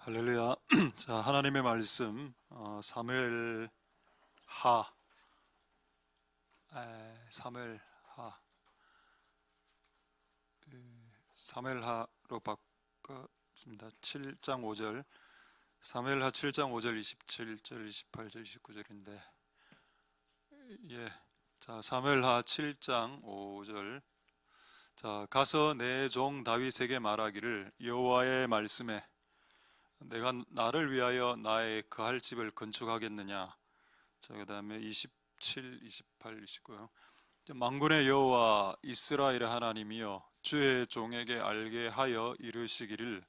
할렐루야. 자, 하나님의 말씀 사무엘하 사무엘하 사무엘하로 바꿨습니다. 7장 5절, 사무엘하 7장 5절, 27절, 28절, 29절인데, 예, 자, 사무엘하 7장 5절. 자, 가서 내 종 다윗에게 말하기를, 여호와의 말씀에 내가 나를 위하여 나의 거할 집을 건축하겠느냐. 자, 그 다음에 27, 28, 29요. 만군의 여호와 이스라엘의 하나님이여, 주의 종에게 알게 하여 이르시기를,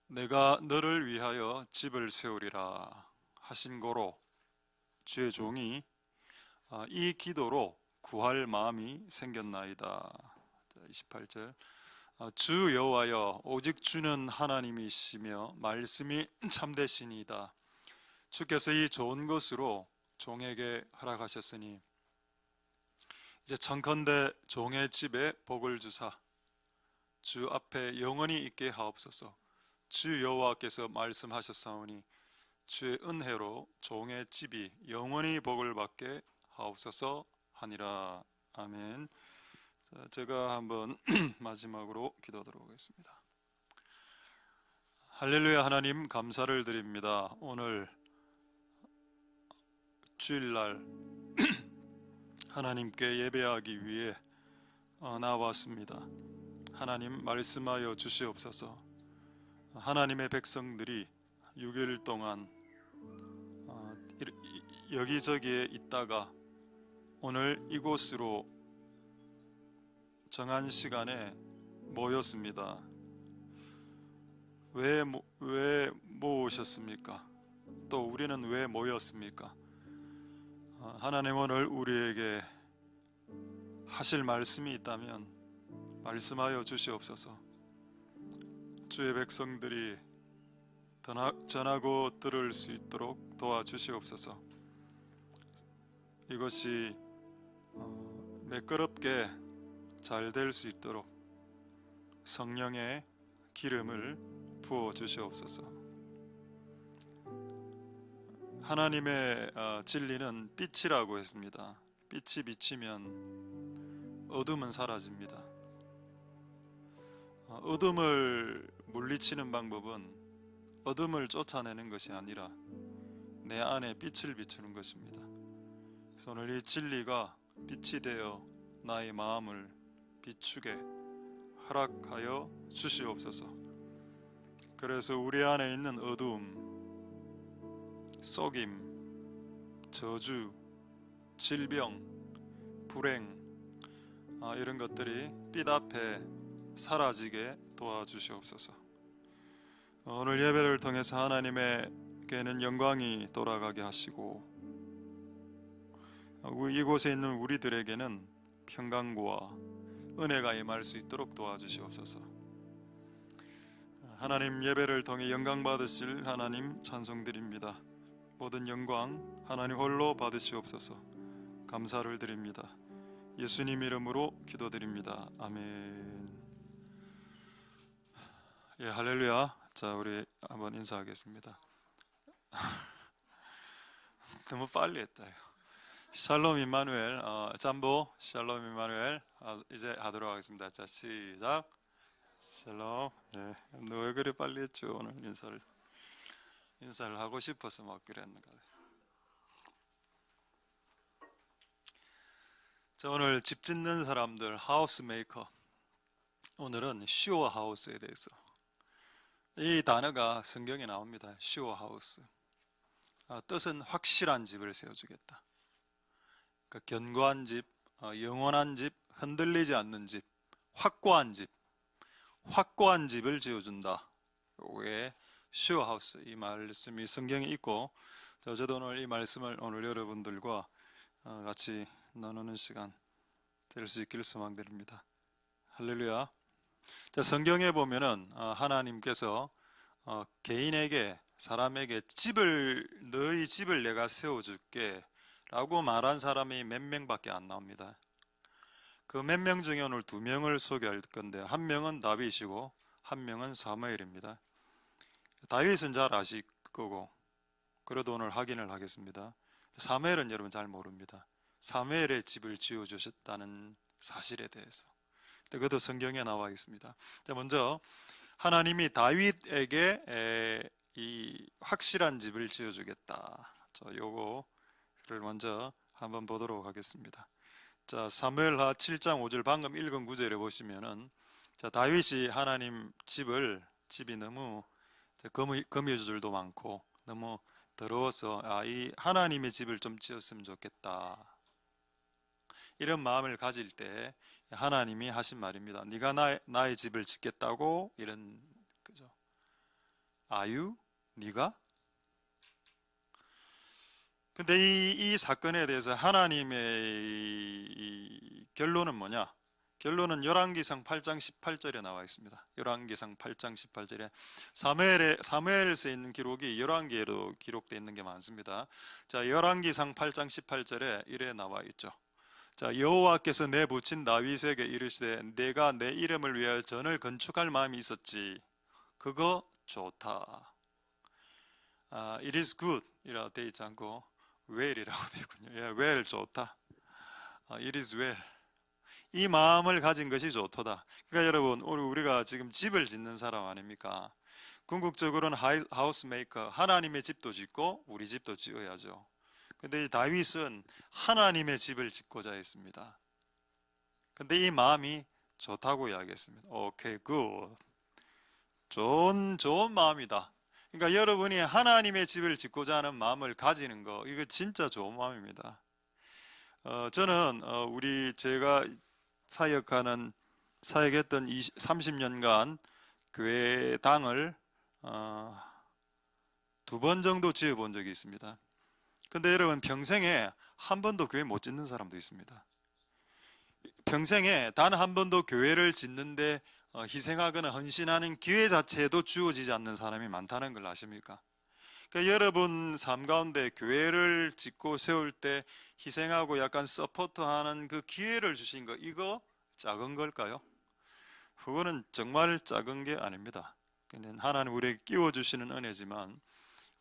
내가 너를 위하여 집을 세우리라 하신 고로 주의 종이 이 기도로 구할 마음이 생겼나이다. 자, 28절. 주 여호와여, 오직 주는 하나님이시며 말씀이 참되시니이다. 주께서 이 좋은 것으로 종에게 허락하셨으니 이제 청컨대 종의 집에 복을 주사 주 앞에 영원히 있게 하옵소서. 주 여호와께서 말씀하셨사오니 주의 은혜로 종의 집이 영원히 복을 받게 하옵소서 하니라. 아멘. 자, 제가 한번 마지막으로 기도하도록 하겠습니다. 할렐루야. 하나님 감사를 드립니다. 오늘 주일날 하나님께 예배하기 위해 나왔습니다. 하나님 말씀하여 주시옵소서. 하나님의 백성들이 6일 동안 여기저기에 있다가 오늘 이곳으로 정한 시간에 모였습니다. 왜 모으셨습니까? 또 우리는 왜 모였습니까? 하나님 오늘 우리에게 하실 말씀이 있다면 말씀하여 주시옵소서. 주의 백성들이 전하고 들을 수 있도록 도와주시옵소서. 이것이 매끄럽게 잘 될 수 있도록 성령의 기름을 부어 주시옵소서. 하나님의 진리는 빛이라고 했습니다. 빛이 비치면 어둠은 사라집니다. 어둠을 물리치는 방법은 어둠을 쫓아내는 것이 아니라 내 안에 빛을 비추는 것입니다. 그래서 오늘 이 진리가 빛이 되어 나의 마음을 비추게 허락하여 주시옵소서. 그래서 우리 안에 있는 어두움, 속임, 저주, 질병, 불행, 이런 것들이 빛 앞에 사라지게 도와주시옵소서. 오늘 예배를 통해서 하나님에게는 영광이 돌아가게 하시고 이곳에 있는 우리들에게는 평강과 은혜가 임할 수 있도록 도와주시옵소서. 하나님 예배를 통해 영광 받으실 하나님 찬송드립니다. 모든 영광 하나님 홀로 받으시옵소서. 감사를 드립니다. 예수님 이름으로 기도드립니다. 아멘. 예, 할렐루야. 자, 우리 한번 인사하겠습니다. 너무 빨리 했다. 샬롬 임마누엘, 잠보 샬롬 임마누엘 이제 하도록 하겠습니다. 자, 시작. 샬롬. 예, 너 왜 그래 빨리 했죠? 오늘 인사를 하고 싶어서 막 그랬는가. 자, 오늘 집 짓는 사람들, 하우스 메이커. 오늘은 슈어 하우스에 대해서. 이 단어가 성경에 나옵니다. 슈어 하우스. 뜻은 확실한 집을 세워주겠다. 그러니까 견고한 집, 영원한 집, 흔들리지 않는 집, 확고한 집을 지어준다. 이게 슈어 하우스, 이 말씀이 성경에 있고, 저도 오늘 이 말씀을 오늘 여러분들과 같이 나누는 시간 될 수 있기를 소망드립니다. 할렐루야. 자, 성경에 보면은 하나님께서 개인에게, 사람에게 너희 집을 내가 세워줄게 라고 말한 사람이 몇 명밖에 안 나옵니다. 그 몇 명 중에 오늘 2명을 소개할 건데, 한 명은 다윗이고 한 명은 사무엘입니다. 다윗은 잘 아실 거고, 그래도 오늘 확인을 하겠습니다. 사무엘은 여러분 잘 모릅니다. 사무엘의 집을 지어주셨다는 사실에 대해서. 그것도 성경에 나와 있습니다. 자, 먼저 하나님이 다윗에게 이 확실한 집을 지어주겠다. 요거를 먼저 한번 보도록 하겠습니다. 자, 사무엘하 7장 5절 방금 읽은 구절에 보시면은, 자, 다윗이 하나님 집이 너무 거미줄도 많고 너무 더러워서 이 하나님의 집을 좀 지었으면 좋겠다, 이런 마음을 가질 때 하나님이 하신 말입니다. 네가 나의 집을 짓겠다고, 이런 거죠. 아유, 네가? 근데 이 사건에 대해서 하나님의 이 결론은 뭐냐? 결론은 열왕기상 8장 18절에 나와 있습니다. 열왕기상 8장 18절에 사무엘서에 있는 기록이 열왕기에도 기록되어 있는 게 많습니다. 자, 열왕기상 8장 18절에 이래 나와 있죠. 자, 여호와께서 내 부친 다윗에게 이르시되 내가 내 이름을 위하여 전을 건축할 마음이 있었지. 그거 좋다. It is good 이라고 되어 있지 않고 well이라고 되어 있군요. well, 좋다. It is well. 이 마음을 가진 것이 좋도다. 그러니까 여러분, 우리가 지금 집을 짓는 사람 아닙니까? 궁극적으로는 하우스 메이커, 하나님의 집도 짓고 우리 집도 지어야죠. 근데 이 다윗은 하나님의 집을 짓고자 했습니다. 근데 이 마음이 좋다고 이야기했습니다. 오케이, 굿. 좋은 마음이다. 그러니까 여러분이 하나님의 집을 짓고자 하는 마음을 가지는 거, 이거 진짜 좋은 마음입니다. 저는 제가 사역했던 30년간 교회당을 2번 정도 지어본 적이 있습니다. 근데 여러분, 평생에 한 번도 교회 못 짓는 사람도 있습니다. 평생에 단 한 번도 교회를 짓는데 희생하거나 헌신하는 기회 자체도 주어지지 않는 사람이 많다는 걸 아십니까? 그러니까 여러분 삶 가운데 교회를 짓고 세울 때 희생하고 약간 서포트하는 그 기회를 주신 거, 이거 작은 걸까요? 그거는 정말 작은 게 아닙니다. 하나님 우리에게 끼워주시는 은혜지만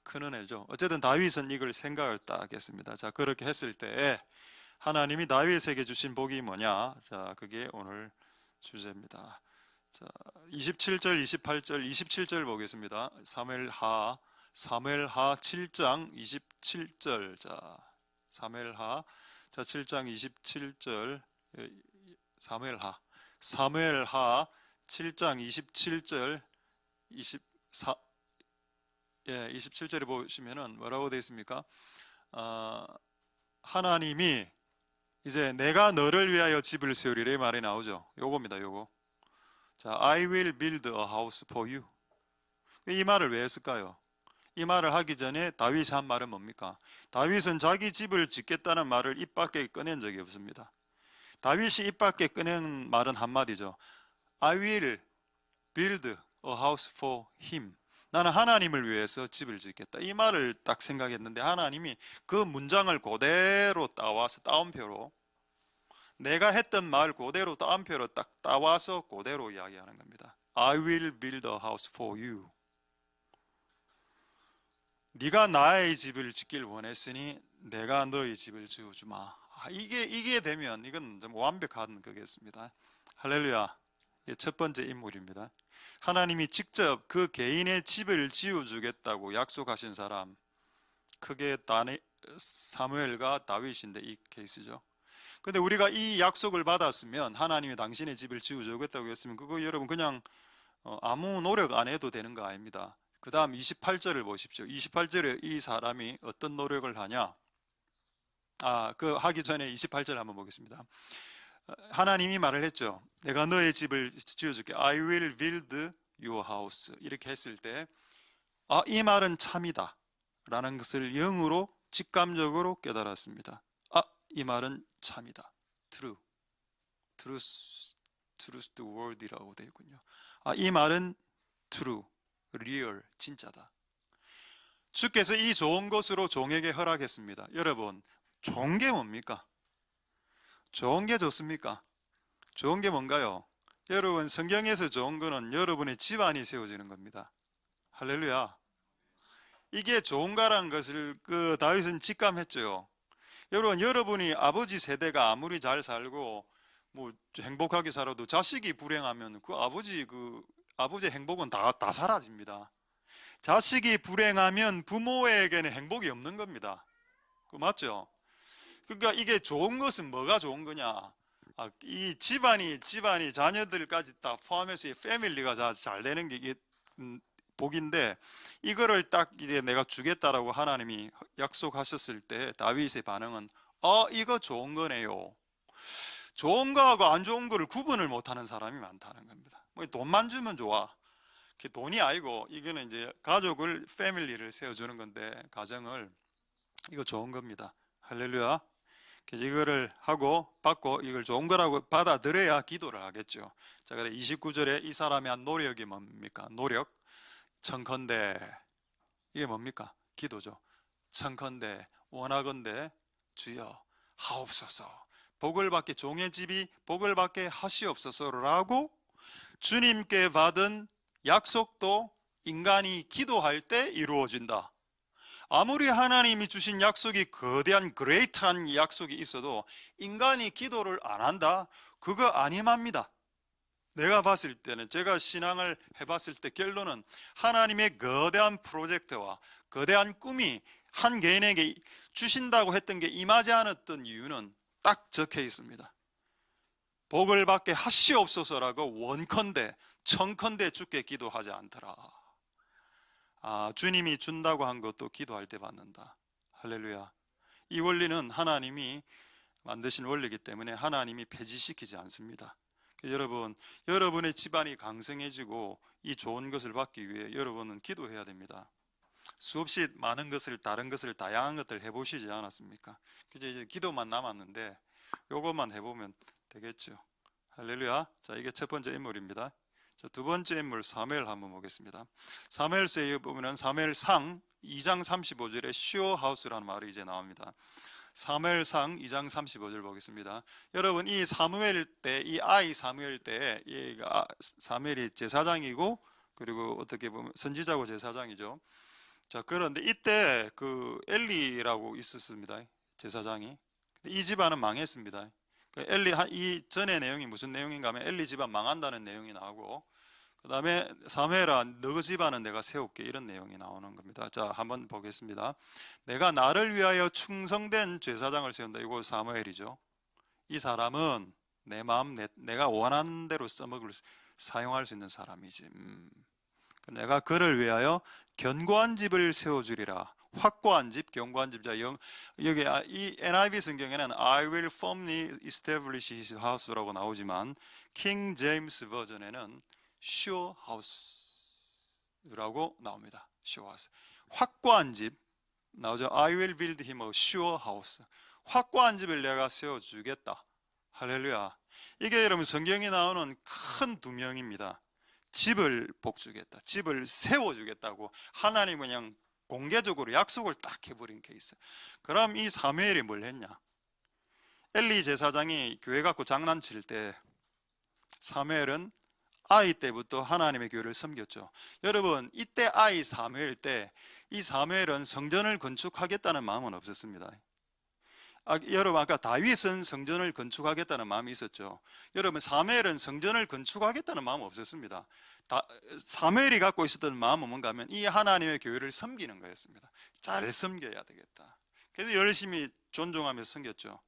큰 은혜죠. 어쨌든 다윗은 이걸 생각을 딱 했습니다. 자, 그렇게 했을 때 하나님이 다윗에게 주신 복이 뭐냐? 자, 그게 오늘 주제입니다. 자, 27절, 28절, 27절 보겠습니다. 사무엘하 7장 27절. 자, 사무엘하 7장 27절. 사무엘하 7장 27절 27절에 보시면은 뭐라고 되어 있습니까? 하나님이 이제 내가 너를 위하여 집을 세우리라, 이 말이 나오죠. 요겁니다. 요거. 자, I will build a house for you. 이 말을 왜 했을까요? 이 말을 하기 전에 다윗이 한 말은 뭡니까? 다윗은 자기 집을 짓겠다는 말을 입 밖에 꺼낸 적이 없습니다. 다윗이 입 밖에 꺼낸 말은 한마디죠. I will build a house for him. 나는 하나님을 위해서 집을 짓겠다. 이 말을 딱 생각했는데 하나님이 그 문장을 그대로 따와서 따옴표로, 내가 했던 말 그대로 따옴표로 딱 따와서 그대로 이야기하는 겁니다. I will build a house for you. 네가 나의 집을 짓길 원했으니 내가 너의 집을 지어주마. 이게 되면 이건 좀 완벽한 거겠습니다. 할렐루야. 첫 번째 인물입니다. 하나님이 직접 그 개인의 집을 지어주겠다고 약속하신 사람, 크게 사무엘과 다윗인데 이 케이스죠. 근데 우리가 이 약속을 받았으면, 하나님이 당신의 집을 지어주겠다고 했으면 그거 여러분 그냥 아무 노력 안 해도 되는 거 아닙니다. 그 다음 28절을 보십시오. 28절에 이 사람이 어떤 노력을 하냐? 그 하기 전에 28절 한번 보겠습니다. 하나님이 말을 했죠. 내가 너의 집을 지어줄게. I will build your house. 이렇게 했을 때 이 말은 참이다 라는 것을 영으로 직감적으로 깨달았습니다. 이 말은 참이다. True. Truth the word이라고 되어 있군요. 이 말은 true, real, 진짜다. 주께서 이 좋은 것으로 종에게 허락했습니다. 여러분, 좋은 게 뭡니까? 좋은 게 좋습니까? 좋은 게 뭔가요? 여러분, 성경에서 좋은 거는 여러분의 집안이 세워지는 겁니다. 할렐루야. 이게 좋은가라는 것을 그 다윗은 직감했죠. 여러분, 여러분이 아버지 세대가 아무리 잘 살고 뭐 행복하게 살아도 자식이 불행하면 그 아버지의 행복은 다 사라집니다. 자식이 불행하면 부모에게는 행복이 없는 겁니다. 그 맞죠? 그러니까 이게 좋은 것은 뭐가 좋은 거냐? 이 집안이 자녀들까지 다 포함해서 이 패밀리가 잘 되는 게 이게 복인데, 이거를 딱 이제 내가 주겠다라고 하나님이 약속하셨을 때 다윗의 반응은 이거 좋은 거네요. 좋은 거하고 안 좋은 거를 구분을 못하는 사람이 많다는 겁니다. 뭐 돈만 주면 좋아. 그게 돈이 아니고 이거는 이제 가족을 패밀리를 세워주는 건데, 가정을, 이거 좋은 겁니다. 할렐루야. 그래서 이거를 하고 받고 이걸 좋은 거라고 받아들여야 기도를 하겠죠. 자, 그래 29절에 이 사람이 한 노력이 뭡니까? 노력. 청컨대, 이게 뭡니까? 기도죠. 청컨대 원하건대 주여 하옵소서, 복을 받게, 종의 집이 복을 받게 하시옵소서라고 주님께 받은 약속도 인간이 기도할 때 이루어진다. 아무리 하나님이 주신 약속이 거대한 그레이트한 약속이 있어도 인간이 기도를 안 한다? 그거 아니랍니다. 내가 봤을 때는, 제가 신앙을 해봤을 때 결론은 하나님의 거대한 프로젝트와 거대한 꿈이 한 개인에게 주신다고 했던 게 임하지 않았던 이유는 딱 적혀 있습니다. 복을 받게 하시옵소서라고 원컨대 청컨대 주께 기도하지 않더라. 주님이 준다고 한 것도 기도할 때 받는다. 할렐루야. 이 원리는 하나님이 만드신 원리이기 때문에 하나님이 폐지시키지 않습니다. 여러분, 여러분의 집안이 강성해지고 이 좋은 것을 받기 위해 여러분은 기도해야 됩니다. 수없이 많은 것을, 다른 것을, 다양한 것들 해보시지 않았습니까? 이제 기도만 남았는데 요것만 해보면 되겠죠. 할렐루야. 자, 이게 첫 번째 인물입니다. 자, 두 번째 인물 사무엘 한번 보겠습니다. 사무엘서에 보면은 사무엘상 2장 35절에 슈어하우스라는 말이 이제 나옵니다. 사무엘상 2장 35절 보겠습니다. 여러분, 이 사무엘 때, 이 아이 사무엘 때, 사무엘이 제사장이고, 그리고 어떻게 보면 선지자고 제사장이죠. 자, 그런데 이때 그 엘리라고 있었습니다. 제사장이. 이 집안은 망했습니다. 엘리, 이 전의 내용이 무슨 내용인가 하면 엘리 집안 망한다는 내용이 나오고, 그 다음에 사무엘아 너 집안은 내가 세울게, 이런 내용이 나오는 겁니다. 자, 한번 보겠습니다. 내가 나를 위하여 충성된 제사장을 세운다. 이거 사무엘이죠. 이 사람은 내 마음, 내가 원하는 대로 사용할 수 있는 사람이지. 내가 그를 위하여 견고한 집을 세워주리라. 확고한 집, 견고한 집. 자, 여기 이 NIV 성경에는 I will firmly establish his house라고 나오지만 킹 제임스 버전에는 sure house라고 나옵니다. sure house. 확고한 집 나오죠. I will build him a sure house. 확고한 집을 내가 세워주겠다. 할렐루야. 이게 여러분 성경에 나오는 큰 두 명입니다. 집을 복주겠다, 집을 세워주겠다고 하나님은 그냥 공개적으로 약속을 딱 해버린 케이스. 그럼 이 사무엘이 뭘 했냐? 엘리 제사장이 교회 갖고 장난칠 때 사무엘은 아이 때부터 하나님의 교회를 섬겼죠. 여러분, 이때 아이 사무엘 때 이 사무엘은 성전을 건축하겠다는 마음은 없었습니다. 여러분, 아까 다윗은 성전을 건축하겠다는 마음이 있었죠. 여러분, 사무엘은 성전을 건축하겠다는 마음은 없었습니다. 사무엘이 갖고 있었던 마음은 뭔가 하면 이 하나님의 교회를 섬기는 거였습니다. 잘 섬겨야 되겠다. 그래서 열심히 존중하면서 섬겼죠.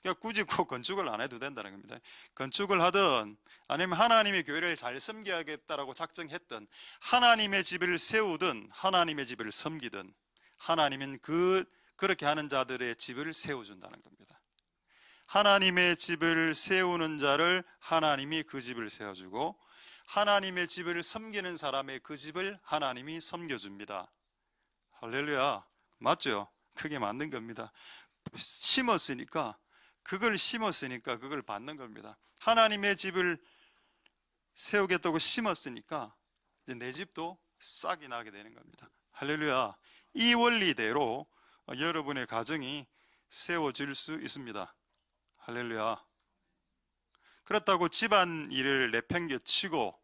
그러니까 굳이 꼭 건축을 안 해도 된다는 겁니다. 건축을 하든 아니면 하나님의 교회를 잘 섬겨야겠다라고 작정했든, 하나님의 집을 세우든 하나님의 집을 섬기든, 하나님은 그렇게 하는 자들의 집을 세워준다는 겁니다. 하나님의 집을 세우는 자를 하나님이 그 집을 세워주고, 하나님의 집을 섬기는 사람의 그 집을 하나님이 섬겨줍니다. 할렐루야. 맞죠? 그게 맞는 겁니다. 심었으니까 그걸 받는 겁니다. 하나님의 집을 세우겠다고 심었으니까 이제 내 집도 싹이 나게 되는 겁니다. 할렐루야. 이 원리대로 여러분의 가정이 세워질 수 있습니다. 할렐루야. 그렇다고 집안 일을 내팽개치고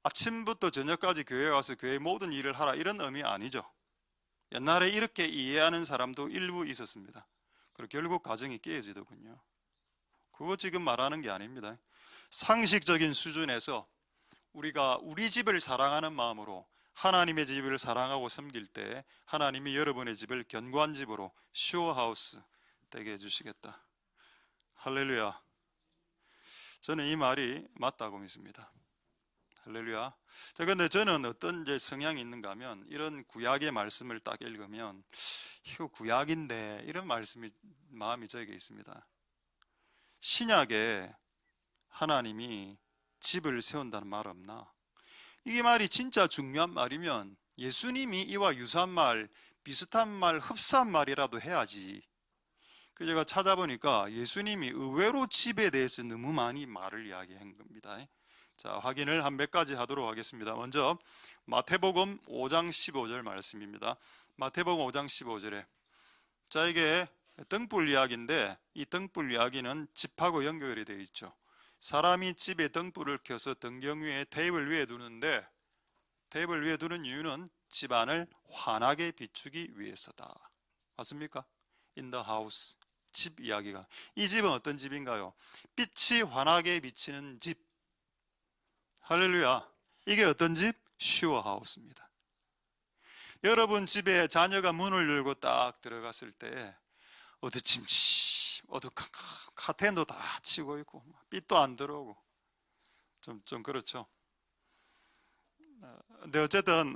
아침부터 저녁까지 교회에 와서 교회 모든 일을 하라 이런 의미 아니죠. 옛날에 이렇게 이해하는 사람도 일부 있었습니다. 그리고 결국 가정이 깨어지더군요. 그거 지금 말하는 게 아닙니다. 상식적인 수준에서 우리가 우리 집을 사랑하는 마음으로 하나님의 집을 사랑하고 섬길 때 하나님이 여러분의 집을 견고한 집으로 슈어하우스 되게 해주시겠다. 할렐루야. 저는 이 말이 맞다고 믿습니다. 할렐루야. 자, 근데 저는 어떤 이제 성향이 있는가 하면 이런 구약의 말씀을 딱 읽으면 이거 구약인데 이런 말씀이 마음이 저에게 있습니다. 신약에 하나님이 집을 세운다는 말 없나? 이 말이 진짜 중요한 말이면 예수님이 이와 유사한 말, 비슷한 말, 흡사한 말이라도 해야지. 그 제가 찾아보니까 예수님이 의외로 집에 대해서 너무 많이 말을 이야기한 겁니다. 자, 확인을 한 몇 가지 하도록 하겠습니다. 먼저 마태복음 5장 15절 말씀입니다. 마태복음 5장 15절에 자, 이게 등불 이야기인데 이 등불 이야기는 집하고 연결이 되어 있죠. 사람이 집에 등불을 켜서 등경 위에 테이블 위에 두는데 테이블 위에 두는 이유는 집안을 환하게 비추기 위해서다. 맞습니까? In the house. 집 이야기가. 이 집은 어떤 집인가요? 빛이 환하게 비치는 집. 할렐루야. 이게 어떤 집? 슈어하우스입니다. 여러분 집에 자녀가 문을 열고 딱 들어갔을 때 어두침침, 카텐도 다 치고 있고 빛도 안 들어오고 좀 그렇죠. 근데 어쨌든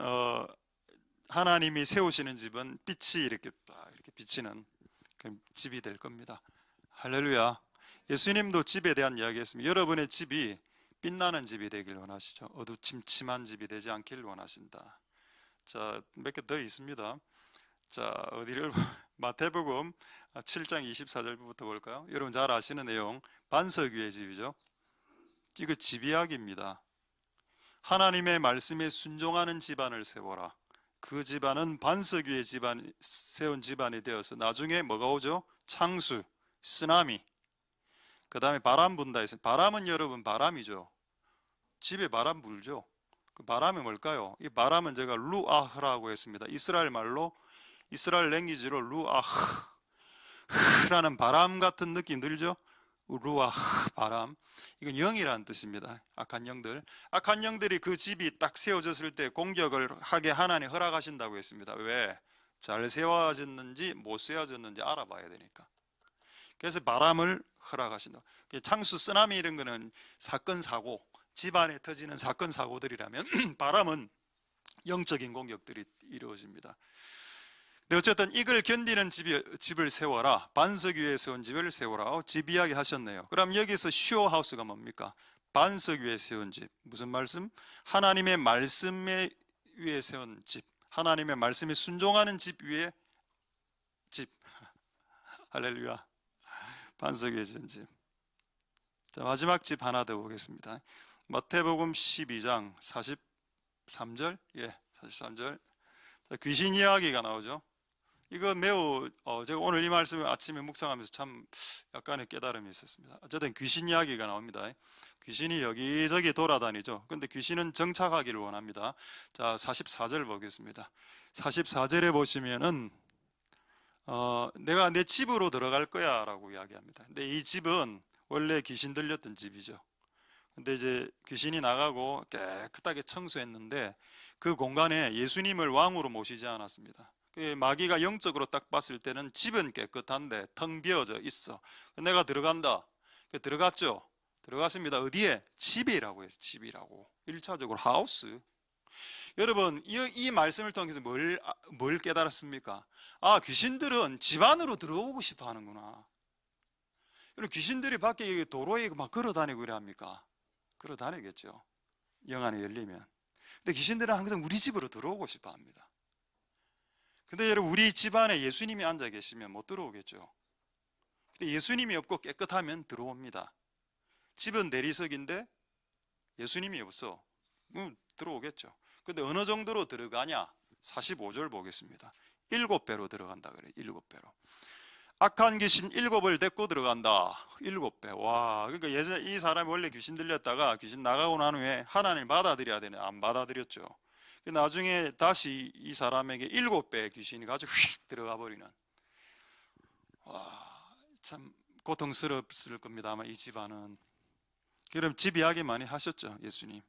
하나님이 세우시는 집은 빛이 이렇게 비치는 집이 될 겁니다. 할렐루야. 예수님도 집에 대한 이야기했습니다. 여러분의 집이 빛나는 집이 되길 원하시죠. 어두침침한 집이 되지 않길 원하신다. 자, 몇 개 더 있습니다. 자, 어디를 마태복음 7장 24절부터 볼까요? 여러분 잘 아시는 내용, 반석 위의 집이죠. 이거 집 이야기입니다. 하나님의 말씀에 순종하는 집안을 세워라. 그 집안은 반석 위에 세운 집안이 되어서 나중에 뭐가 오죠? 창수, 쓰나미, 그 다음에 바람 분다 했어요. 바람은 여러분 바람이죠. 집에 바람 불죠. 그 바람이 뭘까요? 이 바람은 제가 루아흐라고 했습니다. 이스라엘 말로, 이스라엘 랭귀지로 루아흐라는 바람 같은 느낌 들죠? 루아흐, 바람. 이건 영이라는 뜻입니다. 악한 영들. 악한 영들이 그 집이 딱 세워졌을 때 공격을 하게 하나님 허락하신다고 했습니다. 왜? 잘 세워졌는지 못 세워졌는지 알아봐야 되니까. 그래서 바람을 허락하신다. 창수, 쓰나미 이런 거는 사건, 사고, 집안에 터지는 사건, 사고들이라면 바람은 영적인 공격들이 이루어집니다. 근데 어쨌든 이걸 견디는 집을 세워라. 반석 위에 세운 집을 세워라. 집 이야기 하셨네요. 그럼 여기서 슈어하우스가 뭡니까? 반석 위에 세운 집. 무슨 말씀? 하나님의 말씀 위에 세운 집. 하나님의 말씀에 순종하는 집 위에 집. 할렐루야. 반석 위에 세운 집. 자, 마지막 집 하나 더 보겠습니다. 마태복음 12장 43절. 예, 43절. 자, 귀신 이야기가 나오죠. 이거 매우 제가 오늘 이 말씀을 아침에 묵상하면서 참 약간의 깨달음이 있었습니다. 어쨌든 귀신 이야기가 나옵니다. 귀신이 여기저기 돌아다니죠. 근데 귀신은 정착하기를 원합니다. 자, 44절 보겠습니다. 44절에 보시면은 내가 내 집으로 들어갈 거야 라고 이야기합니다. 근데 이 집은 원래 귀신 들렸던 집이죠. 근데 이제 귀신이 나가고 깨끗하게 청소했는데 그 공간에 예수님을 왕으로 모시지 않았습니다. 마귀가 영적으로 딱 봤을 때는 집은 깨끗한데 텅 비어져 있어. 내가 들어간다. 들어갔죠. 들어갔습니다. 어디에? 집이라고 해서 집이라고. 1차적으로 하우스. 여러분 이 말씀을 통해서 뭘 깨달았습니까? 아, 귀신들은 집 안으로 들어오고 싶어 하는구나. 여러분 귀신들이 밖에 도로에 막 걸어다니고 그래 합니까? 걸어다니겠죠. 영 안에 열리면. 근데 귀신들은 항상 우리 집으로 들어오고 싶어 합니다. 근데 여러분 우리 집안에 예수님이 앉아 계시면 못 들어오겠죠. 근데 예수님이 없고 깨끗하면 들어옵니다. 집은 내리석인데 예수님이 없어. 들어오겠죠. 근데 어느 정도로 들어가냐? 45절 보겠습니다. 7배로 들어간다 그래요. 7배로. 악한 귀신 7을 데리고 들어간다. 7배. 와, 그러니까 예전에 이 사람이 원래 귀신 들렸다가 귀신 나가고 난 후에 하나님 받아들여야 되네. 안 받아들였죠. 나중에 다시 이 사람에게 7배의 귀신이 가지고 휙 들어가 버리는. 와, 참 고통스럽을 겁니다. 아마 이 집안은. 그럼 집 이야기 많이 하셨죠, 예수님.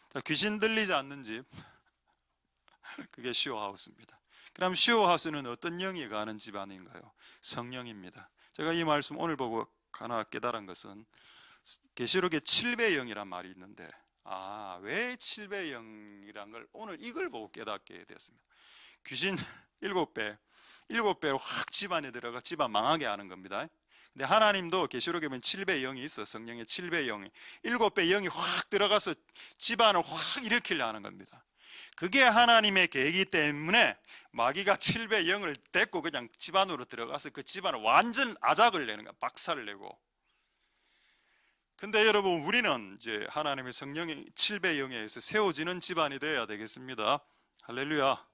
자, 귀신 들리지 않는 집, 그게 슈어하우스입니다. 그럼 슈어하우스는 어떤 영이 가는 집안인가요? 성령입니다. 제가 이 말씀 오늘 보고 하나 깨달은 것은 계시록에 7배 영이란 말이 있는데, 왜 7배 영이란 걸 오늘 이걸 보고 깨닫게 되었습니다. 귀신 7배로 확 집안에 들어가 집안 망하게 하는 겁니다. 근데 하나님도 계시록에 보면 7배 영이 있어. 성령의 7배 영이 7배 영이 확 들어가서 집안을 확 일으키려 하는 겁니다. 그게 하나님의 계획이기 때문에 마귀가 7배 영을 데리고 그냥 집안으로 들어가서 그 집안을 완전 아작을 내는 거야. 박살을 내고. 근데 여러분, 우리는 이제 하나님의 성령의 7배 영에 의해서 세워지는 집안이 되어야 되겠습니다. 할렐루야.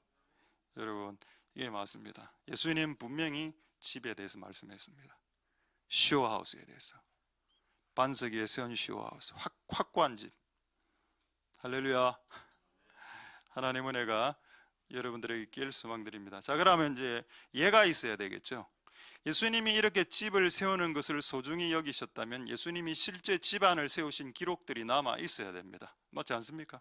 여러분, 이게 맞습니다. 예수님 분명히 집에 대해서 말씀했습니다. 슈어하우스에 대해서. 반석 위에 세운 슈어하우스, 확고한 집. 할렐루야. 하나님 은혜가 여러분들에게 있길 소망드립니다. 자, 그러면 이제 예가 있어야 되겠죠. 예수님이 이렇게 집을 세우는 것을 소중히 여기셨다면 예수님이 실제 집안을 세우신 기록들이 남아 있어야 됩니다. 맞지 않습니까?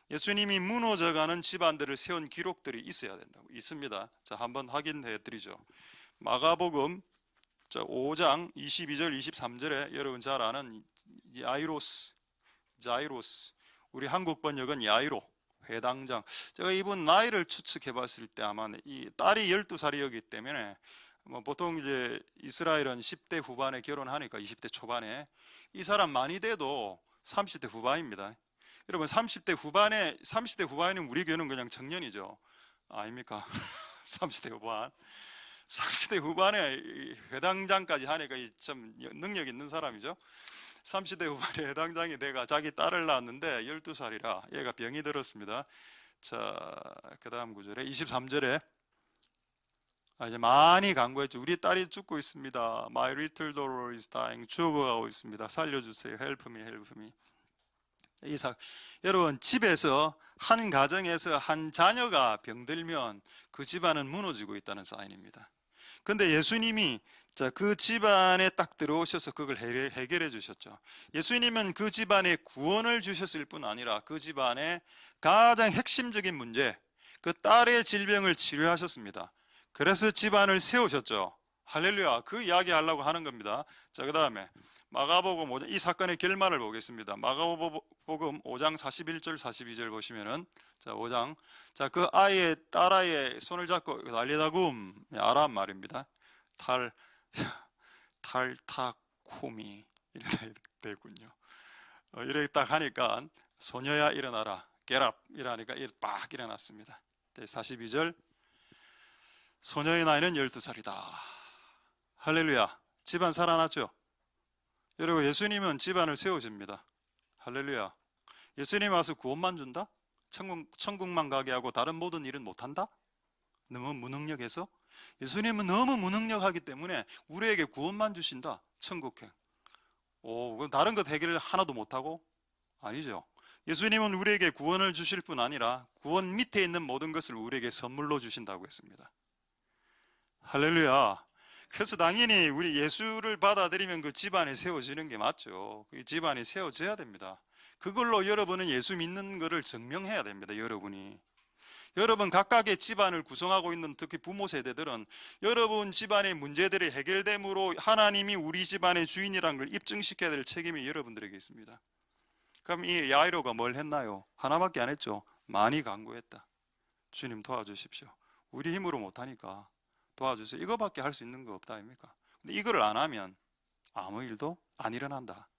예수님이 무너져가는 집안들을 세운 기록들이 있어야 된다고. 있습니다. 자, 한번 확인해 드리죠. 마가복음 5장 22절 23절에 여러분 잘 아는 야이로스, 우리 한국 번역은 야이로 회당장. 제가 이분 나이를 추측해 봤을 때 아마 이 딸이 12살이었기 때문에 보통 이제 이스라엘은 10대 후반에 결혼하니까 20대 초반에, 이 사람 많이 돼도 30대 후반입니다. 여러분 30대 후반이면 우리 교회는 그냥 청년이죠. 아닙니까? 30대 후반에 회당장까지 하니까 참 능력 있는 사람이죠. 30대 후반에 회당장이 돼가 자기 딸을 낳았는데 12살이라 얘가 병이 들었습니다. 자, 그 다음 구절에 23절에 이제 많이 간구했죠. 우리 딸이 죽고 있습니다. My little daughter is dying. 죽어가고 있습니다. 살려주세요. Help me, help me. 여러분, 집에서 한 가정에서 한 자녀가 병들면 그 집안은 무너지고 있다는 사인입니다. 근데 예수님이 그 집안에 딱 들어오셔서 그걸 해결해 주셨죠. 예수님은 그 집안에 구원을 주셨을 뿐 아니라 그 집안의 가장 핵심적인 문제, 그 딸의 질병을 치료하셨습니다. 그래서 집안을 세우셨죠. 할렐루야. 그 이야기 하려고 하는 겁니다. 자, 그 다음에 마가복음 5장, 이 사건의 결말을 보겠습니다. 마가복음 5장 41절 42절 보시면은, 자, 5장, 자, 그 딸아이의 손을 잡고 달리다굼, 아람 말입니다. 탈타코미 이렇게 되군요. 이렇게 딱 하니까 소녀야 일어나라, get up 이러니까 빡 일어났습니다. 42절, 소녀의 나이는 12살이다. 할렐루야. 집안 살아났죠? 여러분, 예수님은 집안을 세우십니다. 할렐루야. 예수님 와서 구원만 준다? 천국만 가게 하고 다른 모든 일은 못한다? 너무 무능력해서? 예수님은 너무 무능력하기 때문에 우리에게 구원만 주신다. 천국행. 그럼 다른 것 해결을 하나도 못하고? 아니죠. 예수님은 우리에게 구원을 주실 뿐 아니라 구원 밑에 있는 모든 것을 우리에게 선물로 주신다고 했습니다. 할렐루야. 그래서 당연히 우리 예수를 받아들이면 그 집안이 세워지는 게 맞죠. 그 집안이 세워져야 됩니다. 그걸로 여러분은 예수 믿는 것을 증명해야 됩니다. 여러분 각각의 집안을 구성하고 있는 특히 부모 세대들은 여러분 집안의 문제들이 해결됨으로 하나님이 우리 집안의 주인이라는 걸 입증시켜야 될 책임이 여러분들에게 있습니다. 그럼 이 야이로가 뭘 했나요? 하나밖에 안 했죠. 많이 간구했다. 주님 도와주십시오. 우리 힘으로 못하니까 도와주세요. 이거밖에 할 수 있는 거 없다 아닙니까? 근데 이걸 안 하면 아무 일도 안 일어난다.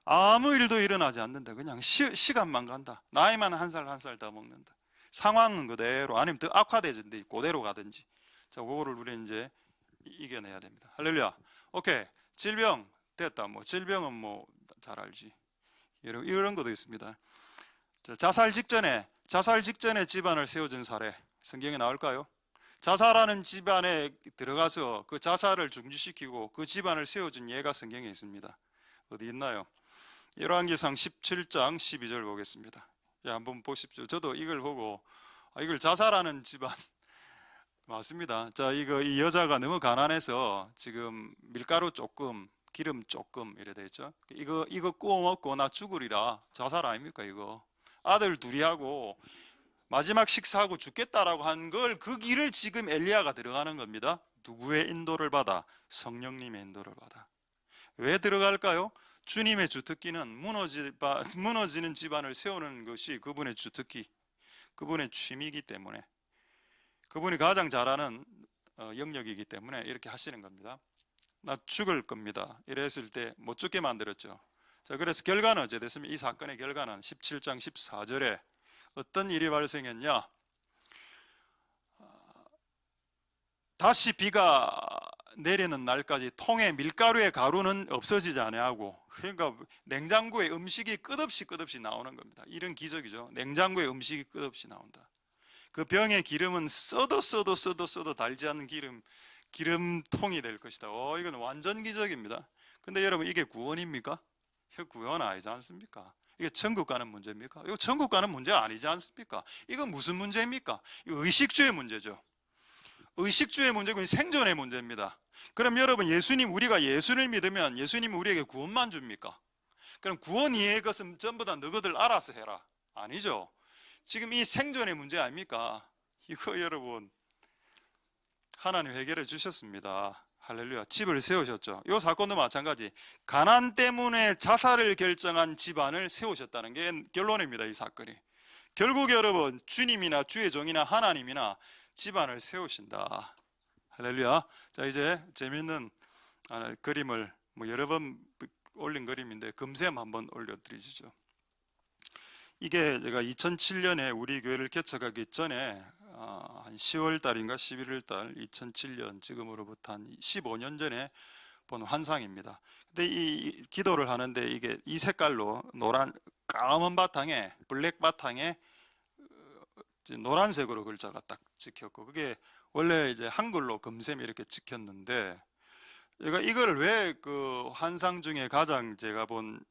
아무 일도 일어나지 않는다. 그냥 시간만 간다. 나이만 한 살 한 살 더 먹는다. 상황은 그대로, 아니면 더 악화되든지 그대로 가든지. 자, 그거를 우리 이제 이겨내야 됩니다. 할렐루야. 오케이. 질병 됐다. 질병은 잘 알지. 이런 것도 있습니다. 자, 자살 직전에 집안을 세워준 사례 성경에 나올까요? 자살하는 집안에 들어가서 그 자살을 중지시키고 그 집안을 세워준 예가 성경에 있습니다. 어디 있나요? 열왕기상 17장 12절 보겠습니다. 자, 한번 보십시오. 저도 이걸 보고 이걸 자살하는 집안 맞습니다. 자, 이 여자가 너무 가난해서 지금 밀가루 조금, 기름 조금 이래 되죠. 이거 구워 먹고 나 죽으리라. 자살 아닙니까 이거? 아들 둘이 하고 마지막 식사하고 죽겠다라고 한 걸 그 길을 지금 엘리야가 들어가는 겁니다. 누구의 인도를 받아? 성령님의 인도를 받아. 왜 들어갈까요? 주님의 주특기는 무너지는 집안을 세우는 것이 그분의 주특기, 그분의 취미이기 때문에, 그분이 가장 잘하는 영역이기 때문에 이렇게 하시는 겁니다. 나 죽을 겁니다. 이랬을 때 못 죽게 만들었죠. 자, 그래서 결과는 어찌 됐습니까? 이 사건의 결과는 17장 14절에 어떤 일이 발생했냐? 다시 비가 내리는 날까지 통에 밀가루의 가루는 없어지지 아니하고, 그러니까 냉장고에 음식이 끝없이 나오는 겁니다. 이런 기적이죠. 냉장고에 음식이 끝없이 나온다. 그 병의 기름은 써도 달지 않는 기름통이 될 것이다. 이건 완전 기적입니다. 근데 여러분, 이게 구원입니까? 이거 구원 아니지 않습니까? 이게 천국 가는 문제입니까? 이거 천국 가는 문제 아니지 않습니까? 이건 무슨 문제입니까? 이거 의식주의 문제죠. 의식주의 문제고 생존의 문제입니다. 그럼 여러분, 우리가 예수를 믿으면 예수님이 우리에게 구원만 줍니까? 그럼 구원 이외의 것은 전부 다 너희들 알아서 해라. 아니죠. 지금 이 생존의 문제 아닙니까? 이거 여러분, 하나님 해결해 주셨습니다. 할렐루야. 집을 세우셨죠. 이 사건도 마찬가지. 가난 때문에 자살을 결정한 집안을 세우셨다는 게 결론입니다. 이 사건이. 결국 여러분, 주님이나 주의 종이나 하나님이나 집안을 세우신다. 할렐루야. 자, 이제 재미있는 그림을 여러 번 올린 그림인데 금셈 한번 올려드리죠. 이게 제가 2007년에 우리 교회를 개척하기 전에 한 10월 달인가 11월 달 2007년, 지금으로부터 한 15년 전에 본 환상입니다. 근데 이 기도를 하는데 이게 이 색깔로 노란 까만 바탕에, 블랙 바탕에 노란색으로 글자가 딱 찍혔고, 그게 원래 이제 한글로 금셈이 이렇게 찍혔는데, 제가 이걸 왜 그 환상 중에 제가 본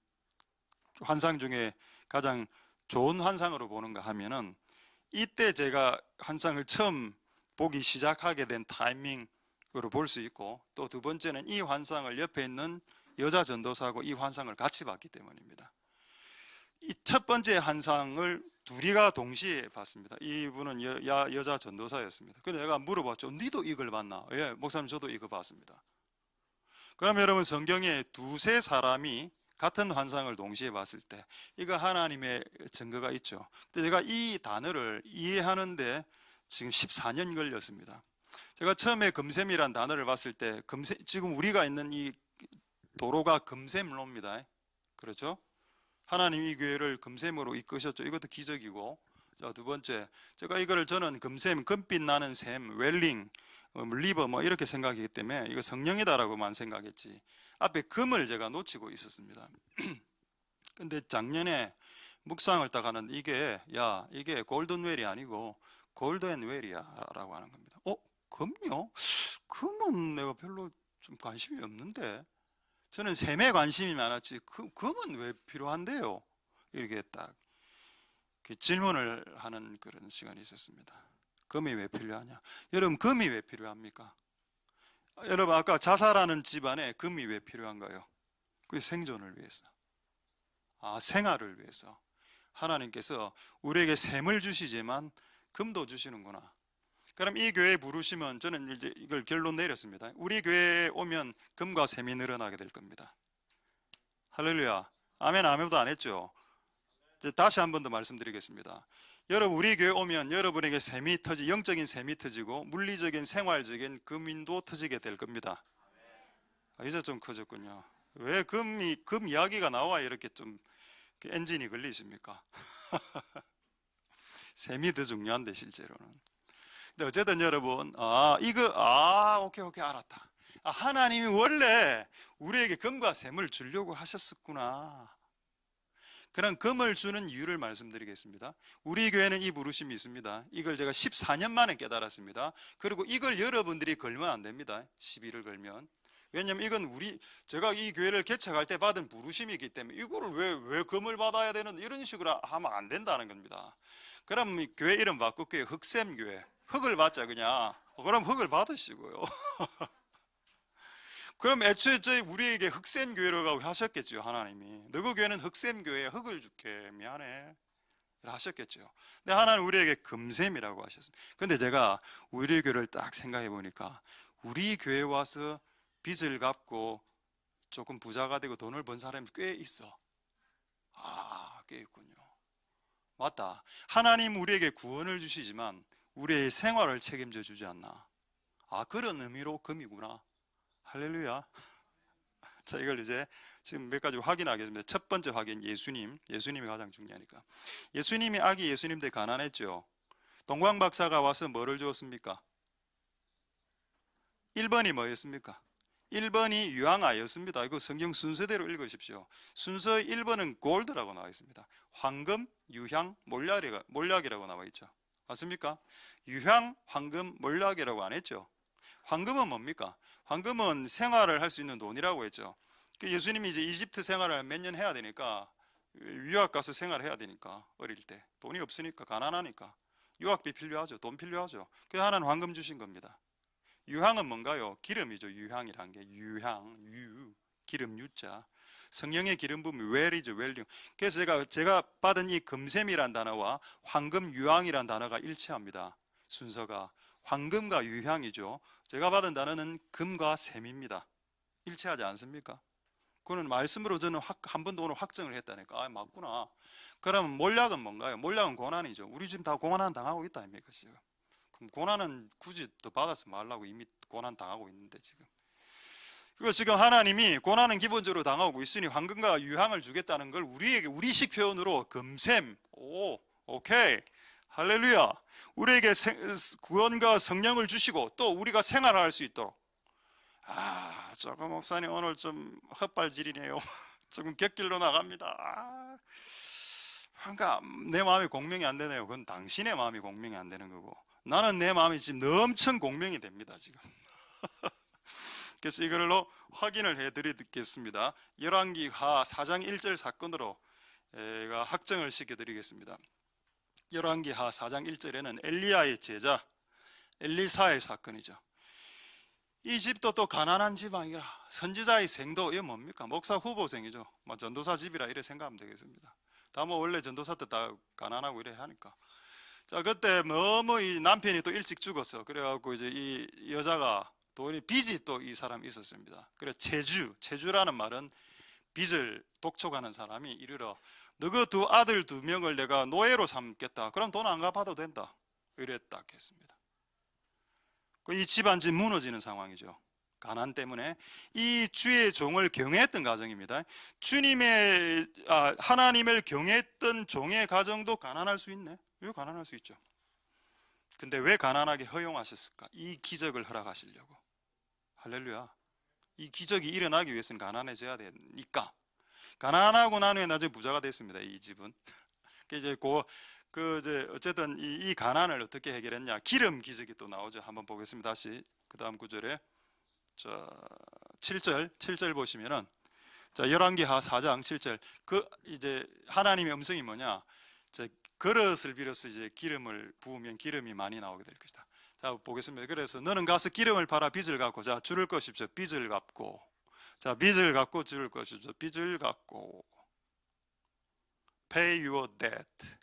환상 중에 가장 좋은 환상으로 보는가 하면은, 이때 제가 환상을 처음 보기 시작하게 된 타이밍으로 볼 수 있고, 또 두 번째는 이 환상을 옆에 있는 여자 전도사하고 이 환상을 같이 봤기 때문입니다. 이 첫 번째 환상을 둘이가 동시에 봤습니다. 이분은 여자 전도사였습니다. 그래서 내가 물어봤죠. 니도 이걸 봤나? 예, 목사님 저도 이거 봤습니다. 그럼 여러분, 성경에 두세 사람이 같은 환상을 동시에 봤을 때 이거 하나님의 증거가 있죠. 근데 제가 이 단어를 이해하는데 지금 14년 걸렸습니다. 제가 처음에 금셈이란 단어를 봤을 때 지금 우리가 있는 이 도로가 금셈로입니다. 그렇죠? 하나님 이 교회를 금셈으로 이끄셨죠. 이것도 기적이고. 자, 두 번째, 저는 금셈, 금빛 나는 샘, 웰링, 리버 이렇게 생각하기 때문에 이거 성령이다라고만 생각했지, 앞에 금을 제가 놓치고 있었습니다. 근데 작년에 묵상을 딱 하는데 이게 골든웰이 아니고 골든웰이야 라고 하는 겁니다. 금요? 금은 내가 별로 좀 관심이 없는데, 저는 셈에 관심이 많았지 금은 왜 필요한데요? 이렇게 딱 질문을 하는 그런 시간이 있었습니다. 금이 왜 필요하냐? 여러분, 금이 왜 필요합니까? 여러분, 아까 자살하는 집안에 금이 왜 필요한가요? 그게 생존을 위해서, 생활을 위해서. 하나님께서 우리에게 셈을 주시지만 금도 주시는구나. 그럼 이 교회에 부르시면 저는 이제 이걸 결론 내렸습니다. 우리 교회에 오면 금과 셈이 늘어나게 될 겁니다. 할렐루야. 아멘. 아무도 안 했죠? 이제 다시 한 번 더 말씀드리겠습니다. 여러분, 우리 교회 오면 여러분에게 영적인 셈이 터지고 물리적인 생활적인 금인도 터지게 될 겁니다. 이제 좀 커졌군요. 왜 금 이야기가 나와 이렇게 좀 엔진이 걸리십니까? 셈이 더 중요한데 실제로는. 근데 어쨌든 여러분, 오케이 알았다. 하나님이 원래 우리에게 금과 셈을 주려고 하셨었구나. 그런 금을 주는 이유를 말씀드리겠습니다. 우리 교회는 이 부르심이 있습니다. 이걸 제가 14년 만에 깨달았습니다. 그리고 이걸 여러분들이 걸면 안 됩니다. 시비를 걸면. 왜냐면 이건 제가 이 교회를 개척할 때 받은 부르심이기 때문에 이거를 왜 금을 받아야 되는 이런 식으로 하면 안 된다는 겁니다. 그럼 교회 이름 바꿀게요. 흑샘교회. 흑을 받자 그냥. 그럼 흑을 받으시고요. 그럼 애초에 우리에게 흑샘교회라고 하셨겠죠. 하나님이. 너희 교회는 흑샘교회에 흑을 줄게 미안해 하셨겠죠. 근데 하나는 우리에게 금샘이라고 하셨습니다. 근데 제가 우리 교회를 딱 생각해 보니까 우리 교회에 와서 빚을 갚고 조금 부자가 되고 돈을 번 사람이 꽤 있어. 꽤 있군요. 맞다. 하나님 우리에게 구원을 주시지만 우리의 생활을 책임져 주지 않나. 그런 의미로 금이구나. 할렐루야. 자, 이걸 이제 지금 몇 가지 확인하겠습니다. 첫 번째 확인, 예수님이 가장 중요하니까. 예수님이 아기 예수님 때 가난했죠. 동광 박사가 와서 뭐를 주었습니까? 1번이 뭐였습니까? 1번이 유황아였습니다. 이거 성경 순서대로 읽으십시오. 순서 1번은 골드라고 나와 있습니다. 황금, 유향, 몰약이라고 나와 있죠. 맞습니까? 유향, 황금, 몰약이라고 안 했죠. 황금은 뭡니까? 황금은 생활을 할 수 있는 돈이라고 했죠. 예수님이 이제 이집트 생활을 몇 년 해야 되니까, 유학 가서 생활해야 되니까, 어릴 때 돈이 없으니까, 가난하니까 유학비 필요하죠. 돈 필요하죠. 그래서 하나는 황금 주신 겁니다. 유향은 뭔가요? 기름이죠. 유향이란 게 기름 유자. 성령의 기름 부음이 웰이죠. 웰링. 그래서 제가 받은 이 금샘이란 단어와 황금 유향이란 단어가 일치합니다. 순서가 황금과 유향이죠. 제가 받은 단어는 금과 샘입니다. 일치하지 않습니까? 그거는 말씀으로 저는 한 번도 오늘 확정을 했다니까. 맞구나. 그럼 몰약은 뭔가요? 몰약은 고난이죠. 우리 지금 다 고난 당하고 있다 아닙니까 지금? 그럼 고난은 굳이 더 받아서 말라고 이미 고난 당하고 있는데 지금. 그리고 지금 하나님이 고난은 기본적으로 당하고 있으니 황금과 유향을 주겠다는 걸 우리에게 우리식 표현으로 금샘. 오케이. 할렐루야. 우리에게 구원과 성령을 주시고 또 우리가 생활할 수 있도록. 조금 목사님 오늘 좀 헛발질이네요. 조금 곁길로 나갑니다. 그러니까 내 마음이 공명이 안 되네요. 그건 당신의 마음이 공명이 안 되는 거고 나는 내 마음이 지금 엄청 공명이 됩니다 지금. 그래서 이걸로 확인을 해드리겠습니다. 열왕기하 4장 1절 사건으로 제가 확정을 시켜드리겠습니다. 열왕기하 4장 1절에는 엘리야의 제자 엘리사의 사건이죠. 이 집도 또 가난한 지방이라 선지자의 생도 이게 뭡니까? 목사 후보생이죠. 전도사 집이라 이래 생각하면 되겠습니다. 다 원래 전도사 때 다 가난하고 이래 하니까. 자, 그때 너무 이 남편이 또 일찍 죽었어. 그래갖고 이제 이 여자가 빚이 또 이 사람이 있었습니다. 그래 체주라는 말은 빚을 독촉하는 사람이 이르러 너그 두 아들 2명을 내가 노예로 삼겠다. 그럼 돈 안 갚아도 된다. 이랬다 했습니다. 이 집안이 무너지는 상황이죠. 가난 때문에 이 주의 종을 경외했던 가정입니다. 하나님을 경외했던 종의 가정도 가난할 수 있네. 왜 가난할 수 있죠? 근데 왜 가난하게 허용하셨을까? 이 기적을 허락하시려고. 할렐루야. 이 기적이 일어나기 위해서는 가난해져야 되니까. 가난하고 난 후에 나중에 부자가 됐습니다. 이 집은. 이제 어쨌든 이 가난을 어떻게 해결했냐? 기름 기적이 또 나오죠. 한번 보겠습니다. 다시 그 다음 구절에 7절 보시면은 열왕기하 4장 7절 이제 하나님의 음성이 뭐냐? 그릇을 빌어서 이제 기름을 부으면 기름이 많이 나오게 될 것이다. 자, 보겠습니다. 그래서 너는 가서 기름을 팔아 빚을 갚고 줄을 것이죠. 빚을 갚고 빚을 갚고 줄을 것이죠. 빚을 갚고 pay your debt.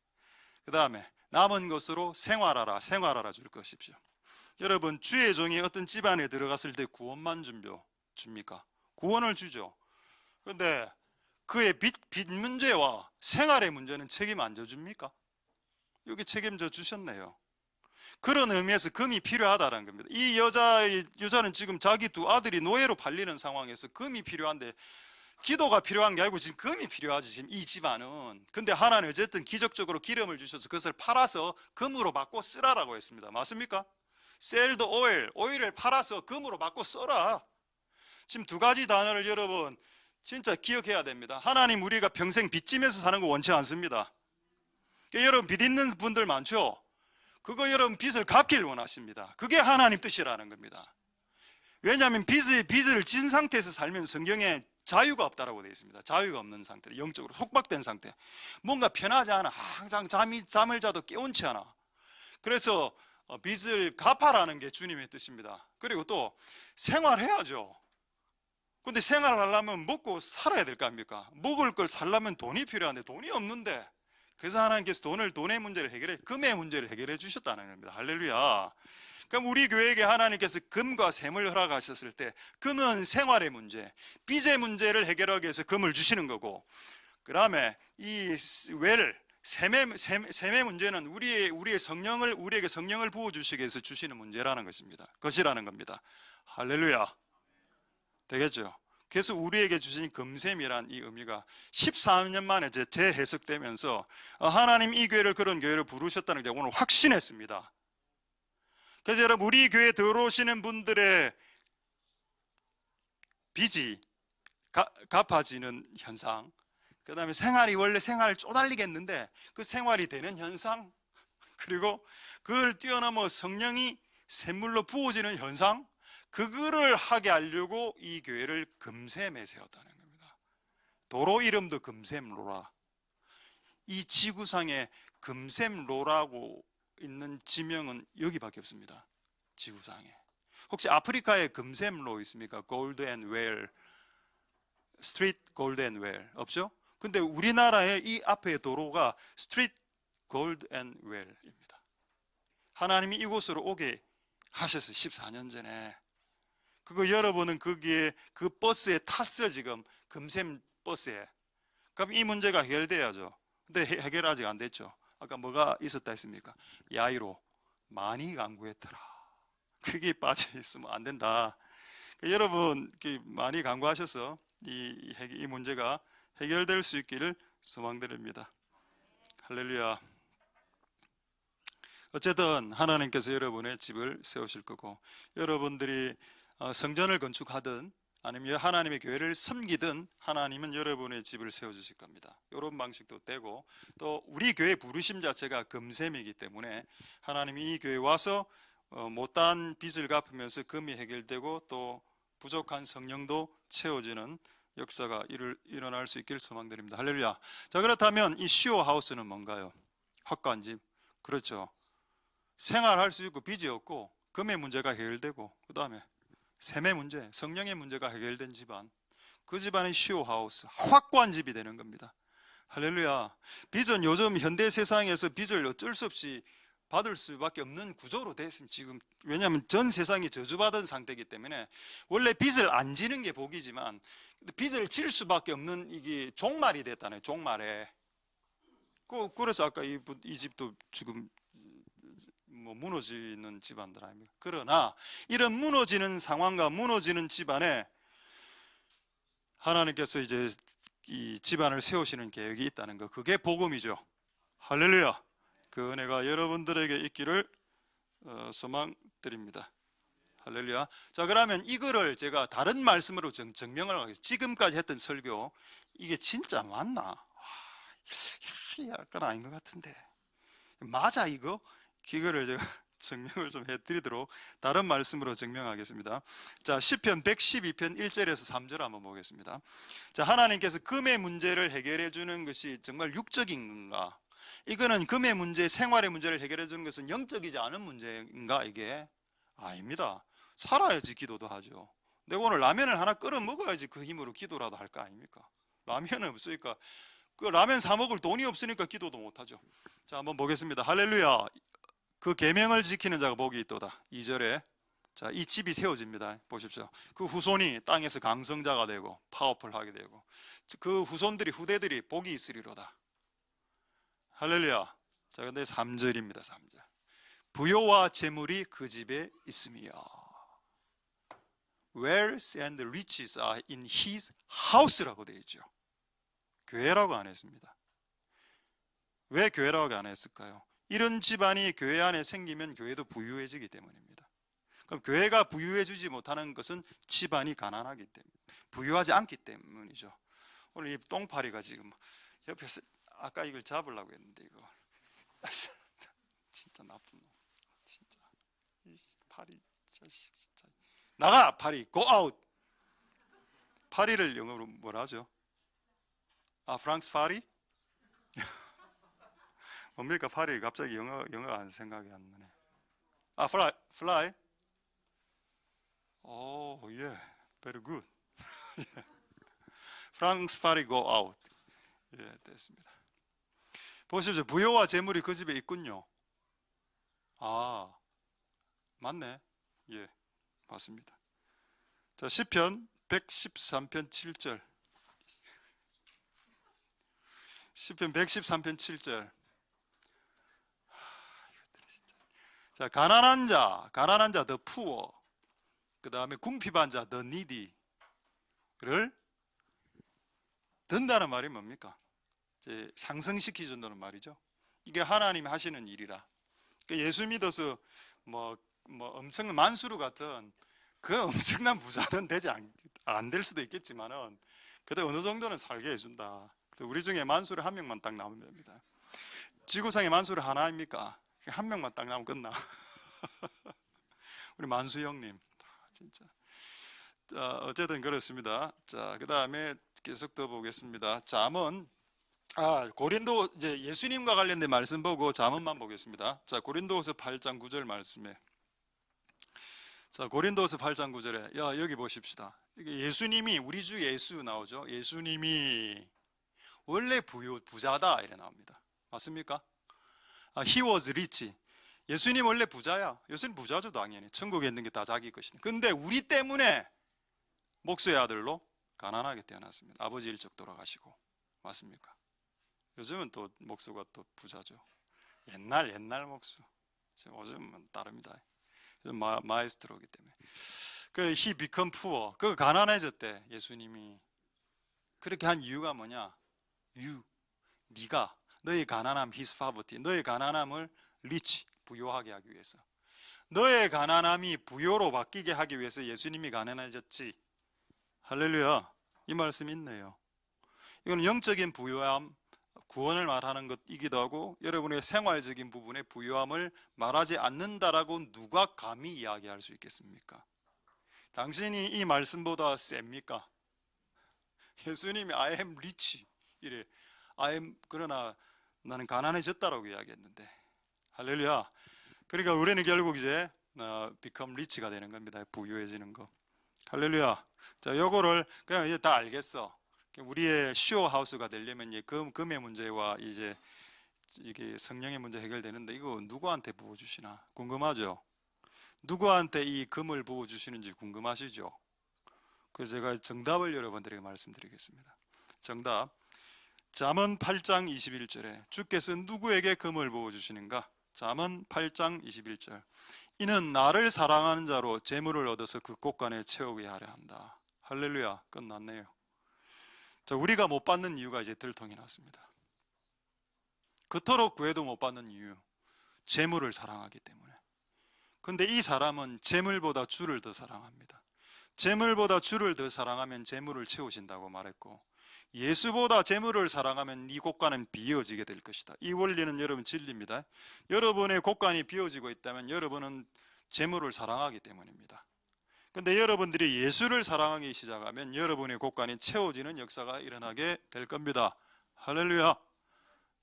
그 다음에 남은 것으로 생활하라 줄 것이죠. 여러분 주의 종이 어떤 집안에 들어갔을 때 구원만 줍니까? 구원을 주죠. 그런데 그의 빚 문제와 생활의 문제는 책임 안 져줍니까? 여기 책임져 주셨네요. 그런 의미에서 금이 필요하다는 겁니다. 이 여자는 지금 자기 2 아들이 노예로 팔리는 상황에서 금이 필요한데 기도가 필요한 게 아니고 지금 금이 필요하지 지금 이 집안은. 근데 하나는 어쨌든 기적적으로 기름을 주셔서 그것을 팔아서 금으로 바꿔 쓰라라고 했습니다. 맞습니까? Sell the oil, 오일을 팔아서 금으로 바꿔 써라. 지금 2가지 단어를 여러분 진짜 기억해야 됩니다. 하나님 우리가 평생 빚지면서 사는 거 원치 않습니다. 여러분 빚 있는 분들 많죠? 그거 여러분 빚을 갚길 원하십니다. 그게 하나님 뜻이라는 겁니다. 왜냐하면 빚을 진 상태에서 살면 성경에 자유가 없다라고 되어 있습니다. 자유가 없는 상태, 영적으로 속박된 상태, 뭔가 편하지 않아. 항상 잠을 자도 깨운치 않아. 그래서 빚을 갚아라는 게 주님의 뜻입니다. 그리고 또 생활해야죠. 근데 생활하려면 먹고 살아야 될 거 아닙니까? 먹을 걸 살려면 돈이 필요한데 돈이 없는데, 그래서 하나님께서 돈의 문제를 해결해, 금의 문제를 해결해 주셨다는 겁니다. 할렐루야. 그럼 우리 교회에게 하나님께서 금과 샘을 허락하셨을 때, 금은 생활의 문제, 빚의 문제를 해결하기 위해서 금을 주시는 거고, 그 다음에 이 샘의 문제는 우리에게 성령을 부어주시기 위해서 주시는 문제라는 것이라는 겁니다. 할렐루야. 되겠죠? 그래서 우리에게 주신 금샘이란 이 의미가 14년 만에 재해석되면서 하나님 이 교회를 그런 교회로 부르셨다는 게 오늘 확신했습니다. 그래서 여러분 우리 교회에 들어오시는 분들의 빚이 갚아지는 현상, 그 다음에 원래 생활을 쪼달리겠는데 그 생활이 되는 현상, 그리고 그걸 뛰어넘어 성령이 샘물로 부어지는 현상, 그거를 하게 하려고 이 교회를 금샘에 세웠다는 겁니다. 도로 이름도 금샘로라. 이 지구상에 금샘로라고 있는 지명은 여기밖에 없습니다. 지구상에. 혹시 아프리카에 금샘로 있습니까? 골드 앤 웰, 스트리트 골드 앤 웰 없죠? 근데 우리나라의 이 앞에 도로가 스트리트 골드 앤 웰입니다. 하나님이 이곳으로 오게 하셨어요. 14년 전에. 그거 여러분은 거기에 그 버스에 탔어요. 지금 금샘 버스에. 그럼 이 문제가 해결돼야죠. 근데 해결 아직 안 됐죠. 아까 뭐가 있었다 했습니까? 야이로 많이 간구했더라. 그게 빠져 있으면 안 된다. 여러분 많이 간구하셔서 이 문제가 해결될 수 있기를 소망드립니다. 할렐루야. 어쨌든 하나님께서 여러분의 집을 세우실 거고, 여러분들이 성전을 건축하든 아니면 하나님의 교회를 섬기든 하나님은 여러분의 집을 세워주실 겁니다. 이런 방식도 되고, 또 우리 교회 부르심 자체가 금샘이기 때문에 하나님이 이 교회에 와서 못다한 빚을 갚으면서 금이 해결되고 또 부족한 성령도 채워지는 역사가 일어날 수 있길 소망드립니다. 할렐루야. 자, 그렇다면 이 시오 하우스는 뭔가요? 확관집. 그렇죠. 생활할 수 있고 빚이 없고 금의 문제가 해결되고, 그 다음에 샘의 문제, 성령의 문제가 해결된 집안, 그 집안이 시오 하우스, 확관집이 되는 겁니다. 할렐루야. 빚은 요즘 현대 세상에서 빚을 어쩔 수 없이 받을 수밖에 없는 구조로 됐습니다. 지금 왜냐하면 전 세상이 저주받은 상태이기 때문에 원래 빚을 안 지는 게 복이지만 빚을 질 수밖에 없는 이게 종말이 됐다네. 종말에. 그래서 아까 이 집도 지금 무너지는 집안들 아닙니까? 그러나 이런 무너지는 상황과 무너지는 집안에 하나님께서 이제 이 집안을 세우시는 계획이 있다는 거, 그게 복음이죠. 할렐루야. 그 은혜가 여러분들에게 있기를 소망드립니다. 할렐루야. 자, 그러면 이거를 제가 다른 말씀으로 증명을 하겠습니다. 지금까지 했던 설교, 이게 진짜 맞나? 약간 아닌 것 같은데 맞아 이거? 이거를 제가 증명을 좀 해드리도록 다른 말씀으로 증명하겠습니다. 자, 시편 112편 1절에서 3절 한번 보겠습니다. 자, 하나님께서 금의 문제를 해결해 주는 것이 정말 육적인 건가? 이거는 금의 문제, 생활의 문제를 해결해 주는 것은 영적이지 않은 문제인가? 이게 아닙니다. 살아야지 기도도 하죠. 내가 오늘 라면을 하나 끓여 먹어야지 그 힘으로 기도라도 할 거 아닙니까? 라면은 없으니까, 그 라면 사 먹을 돈이 없으니까 기도도 못 하죠. 자, 한번 보겠습니다. 할렐루야. 그 계명을 지키는 자가 복이 있도다. 2절에 자, 이 집이 세워집니다. 보십시오. 그 후손이 땅에서 강성자가 되고 파워풀하게 되고 그 후대들이 복이 있으리로다. 할렐루야. 자, 근데 3절입니다. 3절. 부요와 재물이 그 집에 있으며 wealth and riches are in his house라고 되어 있죠. 교회라고 안 했습니다. 왜 교회라고 안 했을까요? 이런 집안이 교회 안에 생기면 교회도 부유해지기 때문입니다. 그럼 교회가 부유해지지 못하는 것은 집안이 가난하기 때문입니다. 부유하지 않기 때문이죠. 오늘 이 똥파리가 지금 옆에서 아까 이걸 잡으려고 했는데 이거 진짜 나쁜 놈. 진짜 이 파리 자식 진짜. 나가 파리 go out. 파리를 영어로 뭐라 하죠? 아 프랑스 파리? 뭡니까 파리? 갑자기 영어가 안 생각이 안 나네. 아 fly. 오 예, very good. 프랑스 파리 go out. 예, 됐습니다. 보십시오. 부여와 재물이 그 집에 있군요. 아, 맞네. 예, 맞습니다. 자, 시편 113편 7절. 시편 113편 7절. 자, 가난한 자, the poor. 그 다음에 궁핍한 자, the needy를 든다는 말이 뭡니까? 이제 상승시키 준다는 말이죠. 이게 하나님이 하시는 일이라. 예수 믿어서 뭐 엄청난 만수르 같은 그 엄청난 부자는 안 될 수도 있겠지만은 그래도 어느 정도는 살게 해준다. 우리 중에 만수르 한 명만 딱 나오면 됩니다. 지구상에 만수르 하나입니까? 한 명만 딱 나오면 끝나. 우리 만수 형님 진짜. 자, 어쨌든 그렇습니다. 자, 그 다음에 계속 더 보겠습니다. 잠언. 고린도 이제 예수님과 관련된 말씀 보고 잠언만 보겠습니다. 자, 고린도후서 8장 9절 말씀에. 자, 고린도후서 8장 9절에 여기 보십시다. 이게 예수님이 우리 주 예수 나오죠. 예수님이 원래 부자다 이래 나옵니다. 맞습니까? He was rich. 예수님 원래 부자야. 예수님 부자죠 당연히. 천국에 있는 게 다 자기 것이다. 근데 우리 때문에 목수의 아들로 가난하게 태어났습니다. 아버지 일찍 돌아가시고. 맞습니까? 요즘은 또 목수가 또 부자죠. 옛날 목수. 요즘은 다릅니다. 마에스트로이기 때문에. he become poor. 가난해졌대. 예수님이. 그렇게 한 이유가 뭐냐? 네가 너의 가난함, his poverty. 너의 가난함을 rich, 부요하게 하기 위해서. 너의 가난함이 부요로 바뀌게 하기 위해서 예수님이 가난해졌지. 할렐루야. 이 말씀 있네요. 이건 영적인 부요함, 구원을 말하는 것이기도 하고 여러분의 생활적인 부분의 부요함을 말하지 않는다라고 누가 감히 이야기할 수 있겠습니까? 당신이 이 말씀보다 셉니까? 예수님이 I am rich 이래. 그러나 나는 가난해졌다라고 이야기했는데. 할렐루야. 그러니까 우리는 결국 이제 become rich가 되는 겁니다. 부유해지는 거. 할렐루야. 자, 요거를 그냥 이제 다 알겠어. 우리의 슈어하우스가 되려면 금의 문제와 이제 이게 성령의 문제 해결되는데 이거 누구한테 부어주시나 궁금하죠? 누구한테 이 금을 부어주시는지 궁금하시죠? 그래서 제가 정답을 여러분들에게 말씀드리겠습니다. 정답. 잠언 8장 21절에 주께서 누구에게 금을 부어주시는가? 잠언 8장 21절. 이는 나를 사랑하는 자로 재물을 얻어서 그 곳간에 채우게 하려 한다. 할렐루야. 끝났네요. 자, 우리가 못 받는 이유가 이제 들통이 났습니다. 그토록 구해도 못 받는 이유, 재물을 사랑하기 때문에. 근데 이 사람은 재물보다 주를 더 사랑합니다. 재물보다 주를 더 사랑하면 재물을 채우신다고 말했고, 예수보다 재물을 사랑하면 네 곳간은 비어지게 될 것이다. 이 원리는 여러분 진리입니다. 여러분의 곳간이 비어지고 있다면 여러분은 재물을 사랑하기 때문입니다. 근데 여러분들이 예수를 사랑하기 시작하면 여러분의 곳간이 채워지는 역사가 일어나게 될 겁니다. 할렐루야.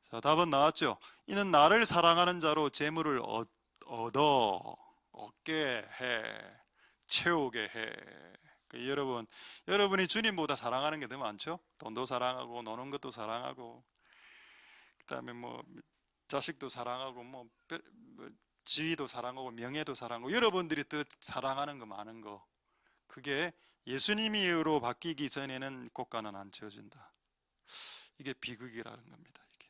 자, 답은 나왔죠. 이는 나를 사랑하는 자로 재물을 얻게 해, 채우게 해. 여러분이 주님보다 사랑하는 게 더 많죠. 돈도 사랑하고 노는 것도 사랑하고 그다음에 뭐 자식도 사랑하고 뭐 지위도 사랑하고 명예도 사랑하고 여러분들이 더 사랑하는 거 많은 거, 그게 예수님으로 바뀌기 전에는 곳간은 안 채워진다. 이게 비극이라는 겁니다. 이게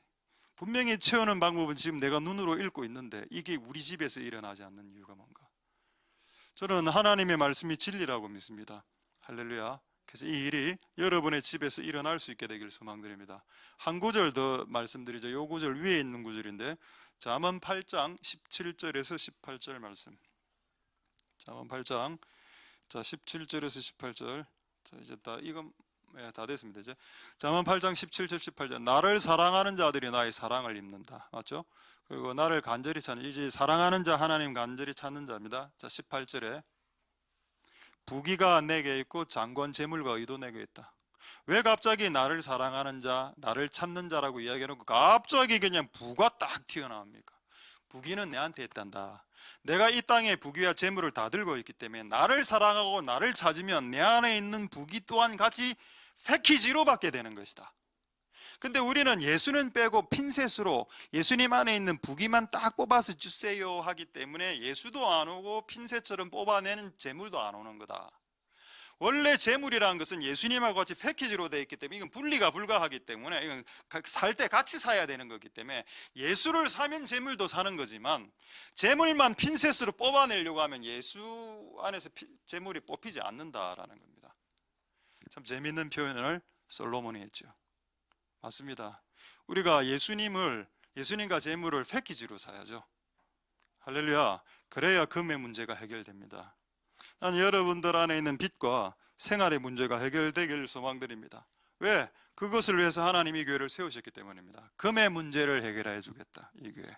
분명히 채우는 방법은 지금 내가 눈으로 읽고 있는데 이게 우리 집에서 일어나지 않는 이유가 뭔가? 저는 하나님의 말씀이 진리라고 믿습니다. 할렐루야. 그래서 이 일이 여러분의 집에서 일어날 수 있게 되길 소망드립니다. 한 구절 더 말씀드리죠. 이 구절 위에 있는 구절인데 잠언 8장 17절에서 18절 말씀. 잠언 8장 17절에서 18절 자, 이제 다 됐습니다. 이제 잠언 8장 17절 18절 나를 사랑하는 자들이 나의 사랑을 입는다. 맞죠? 그리고 나를 간절히 찾는 이제 사랑하는 자 하나님 간절히 찾는 자입니다. 자 18절에 부귀가 내게 있고 장관 재물과 의도 내게 있다. 왜 갑자기 나를 사랑하는 자, 나를 찾는 자라고 이야기해놓고 갑자기 그냥 부가 딱 튀어나옵니까? 부귀는 내한테 있단다. 내가 이 땅에 부귀와 재물을 다 들고 있기 때문에 나를 사랑하고 나를 찾으면 내 안에 있는 부귀 또한 같이 패키지로 받게 되는 것이다. 근데 우리는 예수는 빼고 핀셋으로 예수님 안에 있는 부귀만 딱 뽑아서 주세요 하기 때문에 예수도 안 오고 핀셋처럼 뽑아내는 재물도 안 오는 거다. 원래 재물이라는 것은 예수님하고 같이 패키지로 되어 있기 때문에 이건 분리가 불가하기 때문에 이건 살 때 같이 사야 되는 거기 때문에 예수를 사면 재물도 사는 거지만 재물만 핀셋으로 뽑아내려고 하면 예수 안에서 재물이 뽑히지 않는다라는 겁니다. 참 재미있는 표현을 솔로몬이 했죠. 맞습니다. 우리가 예수님과 재물을 패키지로 사야죠. 할렐루야. 그래야 금의 문제가 해결됩니다. 난 여러분들 안에 있는 빚과 생활의 문제가 해결되길 소망드립니다. 왜? 그것을 위해서 하나님이 교회를 세우셨기 때문입니다. 금의 문제를 해결해 주겠다, 이 교회.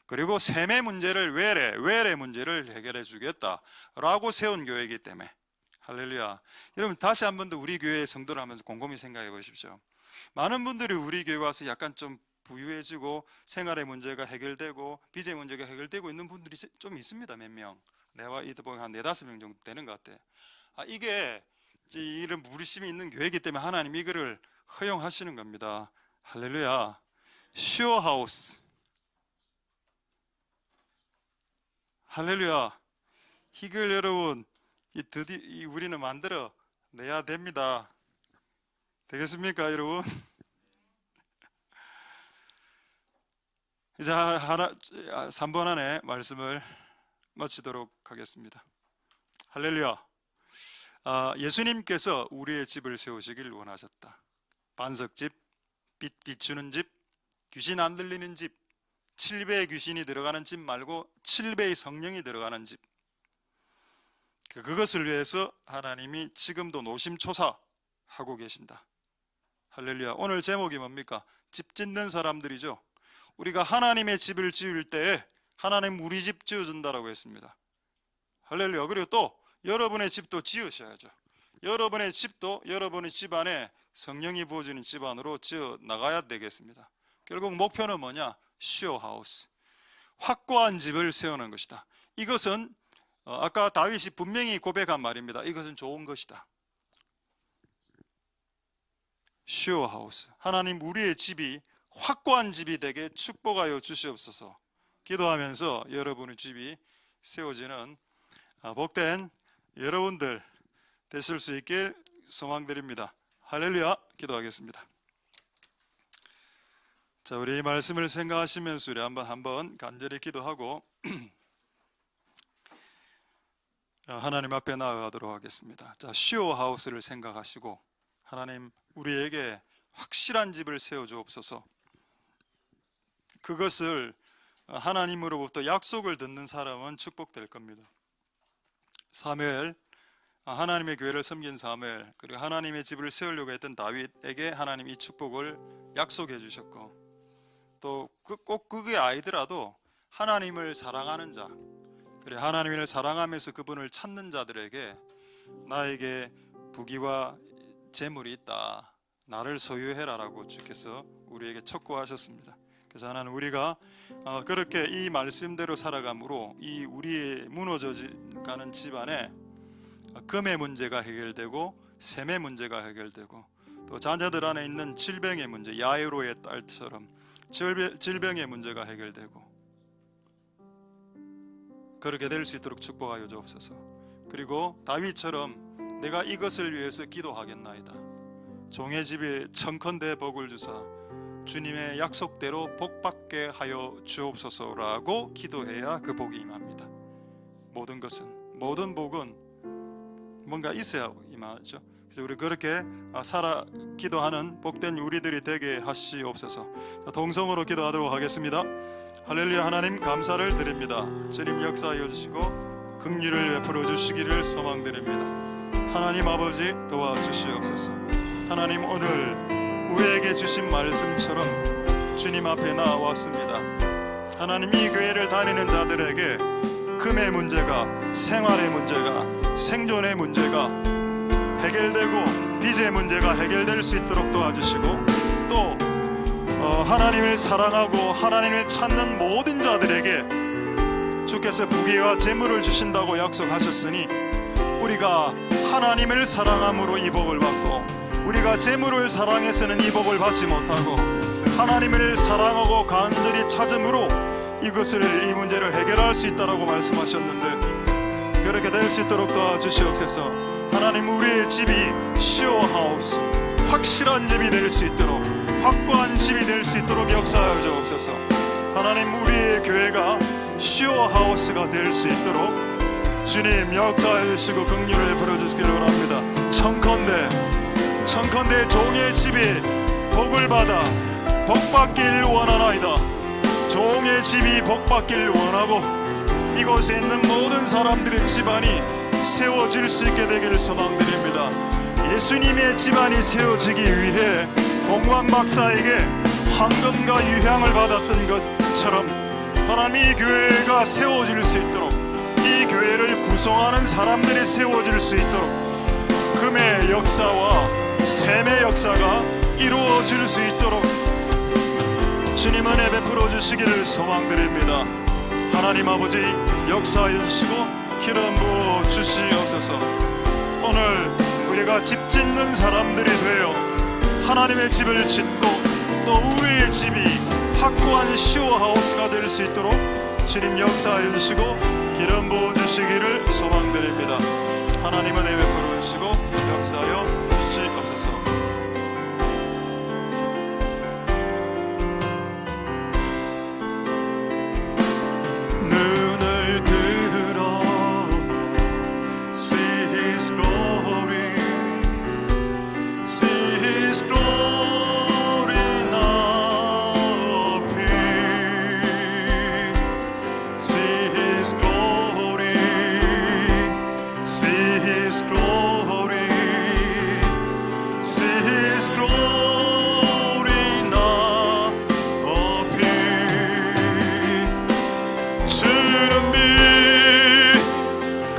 그리고 셈의 문제를 외래 문제를 해결해 주겠다라고 세운 교회이기 때문에. 할렐루야. 여러분 다시 한 번 더 우리 교회의 성도를 하면서 곰곰이 생각해 보십시오. 많은 분들이 우리 교회 와서 약간 좀 부유해지고 생활의 문제가 해결되고 빚의 문제가 해결되고 있는 분들이 좀 있습니다. 몇 명. 내가 이들 보면 한 4-5명 정도 되는 것 같아. 이게 이런 무리심이 있는 교회이기 때문에 하나님 이거를 허용하시는 겁니다. 할렐루야. 슈어하우스. 할렐루야. 이걸 여러분 드디어 우리는 만들어 내야 됩니다. 되겠습니까, 여러분? 이제 3번 안에 말씀을 마치도록 하겠습니다. 할렐루야. 예수님께서 우리의 집을 세우시길 원하셨다. 반석집, 빛 비추는 집, 귀신 안 들리는 집, 7배의 귀신이 들어가는 집 말고 7배의 성령이 들어가는 집. 그것을 위해서 하나님이 지금도 노심초사하고 계신다. 할렐루야. 오늘 제목이 뭡니까? 집 짓는 사람들이죠. 우리가 하나님의 집을 지을 때 하나님 우리 집 지어준다라고 했습니다. 할렐루야. 그리고 또 여러분의 집도 지으셔야죠. 여러분의 집도 여러분의 집안에 성령이 부어지는 집안으로 지어 나가야 되겠습니다. 결국 목표는 뭐냐? 슈어하우스. 확고한 집을 세우는 것이다. 이것은 아까 다윗이 분명히 고백한 말입니다. 이것은 좋은 것이다. 슈어하우스. 하나님 우리의 집이 확고한 집이 되게 축복하여 주시옵소서. 기도하면서 여러분의 집이 세워지는 복된 여러분들 되실 수 있길 소망드립니다. 할렐루야. 기도하겠습니다. 자, 우리 이 말씀을 생각하시면서 우리 한번 간절히 기도하고 하나님 앞에 나아가도록 하겠습니다. 자, 슈어하우스를 생각하시고 하나님 우리에게 확실한 집을 세워주옵소서. 그것을 하나님으로부터 약속을 듣는 사람은 축복될 겁니다. 사무엘, 하나님의 교회를 섬긴 사무엘, 그리고 하나님의 집을 세우려고 했던 다윗에게 하나님 이 축복을 약속해 주셨고, 또 꼭 그게 아니더라도 하나님을 사랑하는 자, 그래 하나님을 사랑하면서 그분을 찾는 자들에게 나에게 부귀와 재물이 있다, 나를 소유해라라고 주께서 우리에게 촉구하셨습니다. 그래서 하나님 우리가 그렇게 이 말씀대로 살아감으로 이 우리의 무너져가는 집안에 금의 문제가 해결되고 셈의 문제가 해결되고 또 자녀들 안에 있는 질병의 문제, 야이로의 딸처럼 질병의 문제가 해결되고 그렇게 될 수 있도록 축복하여 주옵소서. 그리고 다윗처럼 내가 이것을 위해서 기도하겠나이다. 종의 집에 청컨대 복을 주사 주님의 약속대로 복받게 하여 주옵소서라고 기도해야 그 복이 임합니다. 모든 복은 뭔가 있어야 임하죠. 그래서 우리 그렇게 기도하는 복된 우리들이 되게 하시옵소서. 동성으로 기도하도록 하겠습니다. 할렐루야. 하나님 감사를 드립니다. 주님 역사하여 주시고 긍휼을 베풀어 주시기를 소망드립니다. 하나님 아버지 도와주시옵소서. 하나님, 오늘 우리에게 주신 말씀처럼 주님 앞에 나왔습니다. 하나님, 이 교회를 다니는 자들에게 금의 문제가, 생활의 문제가, 생존의 문제가 해결되고 빚의 문제가 해결될 수 있도록 도와주시고, 또 하나님을 사랑하고 하나님을 찾는 모든 자들에게 주께서 부귀와 재물을 주신다고 약속하셨으니, 우리가 하나님을 사랑함으로 이 복을 받고, 우리가 재물을 사랑해서는 이 복을 받지 못하고, 하나님을 사랑하고 간절히 찾음으로 이 문제를 해결할 수 있다라고 말씀하셨는데, 그렇게 될 수 있도록 도와주시옵소서. 하나님, 우리의 집이 슈어하우스, 확실한 집이 될 수 있도록, 확고한 집이 될 수 있도록 역사하여 주옵소서. 하나님, 우리의 교회가 슈어하우스가 될 수 있도록 주님 역사해 주시고 긍휼을 부려주시기를 원합니다. 청컨대 종의 집이 복을 받아 복받길 원하나이다. 종의 집이 복받길 원하고, 이곳에 있는 모든 사람들의 집안이 세워질 수 있게 되기를 소망드립니다. 예수님의 집안이 세워지기 위해 공방 박사에게 황금과 유향을 받았던 것처럼, 하나님, 이 교회가 세워질 수 있도록, 이 교회를 구성하는 사람들이 세워질 수 있도록, 금의 역사와 샘의 역사가 이루어질 수 있도록 주님 은혜 베풀어 주시기를 소망드립니다. 하나님 아버지, 역사해 주시고 기름 부어 주시옵소서. 오늘 우리가 집 짓는 사람들이 되어 하나님의 집을 짓고, 또 우리의 집이 확고한 슈어하우스가 될 수 있도록 주님 역사해 주시고 기름 부어 주시기를 소망드립니다. 하나님은 은혜 베풀어 주시고 역사하여 주시옵소서. 눈을 들어 See His glory, See His glory now appear, See His glory, See His glory, See His glory now appear. 주는 빛,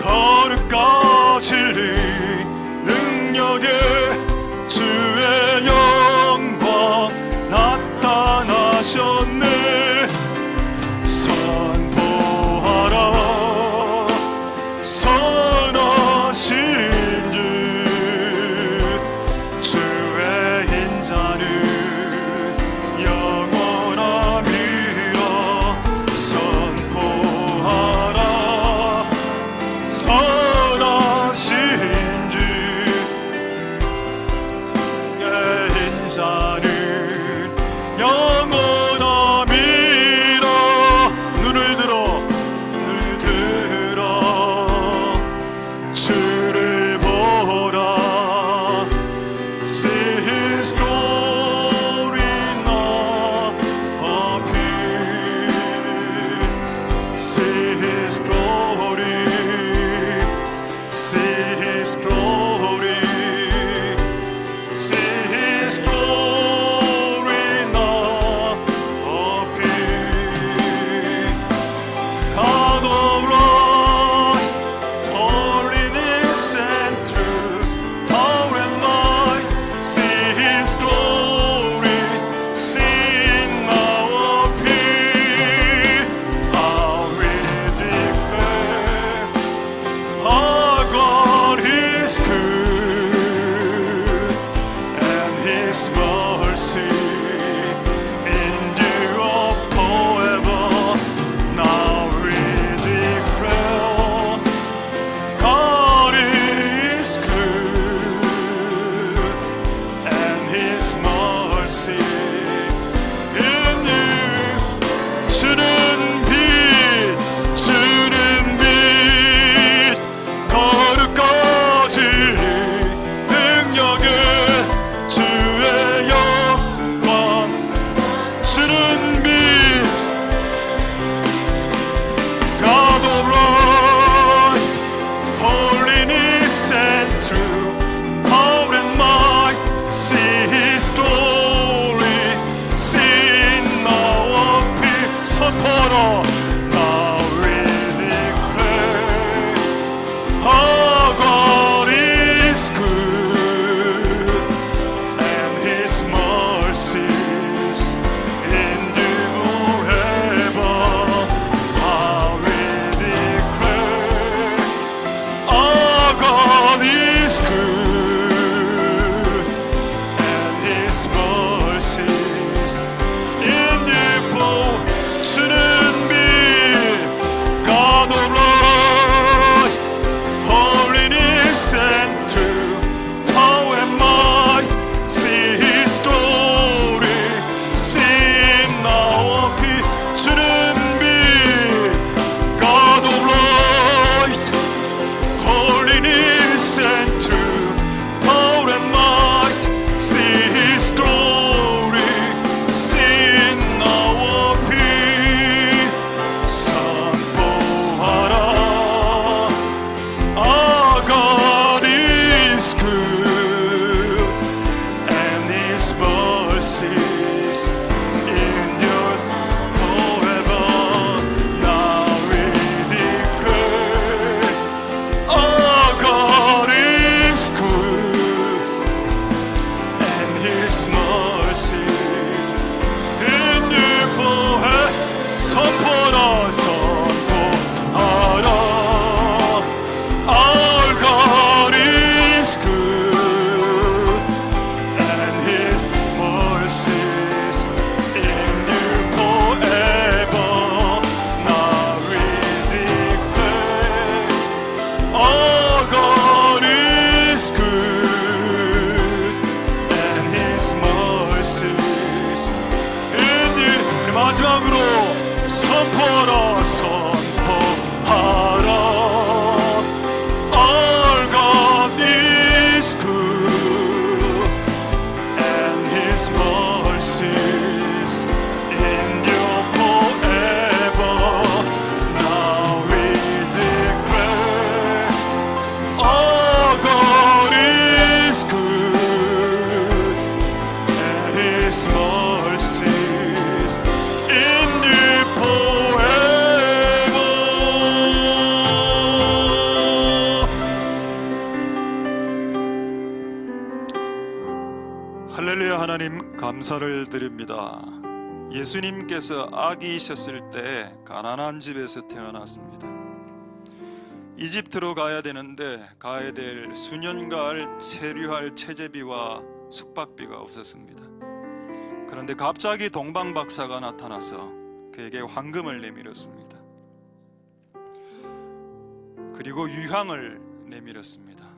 거룩과 진리, 능력의 주의 영광 나타나셨네. 선포하라 선하신 주, 주의 인자는 영원함이라. 선포하라 선하신 주의 인자는 영원함이라. 눈을 들어 주를 보라. See His glory now appear, See His glory, See His glory, See His glory now appear. God of light, holiness and truth, power and might, see His glory, see now appear. How we declare 하나님 감사를 드립니다. 예수님께서 아기이셨을 때 가난한 집에서 태어났습니다. 이집트로 가야 되는데 가야 될 수년간 체류할 체제비와 숙박비가 없었습니다. 그런데 갑자기 동방박사가 나타나서 그에게 황금을 내밀었습니다. 그리고 유향을 내밀었습니다.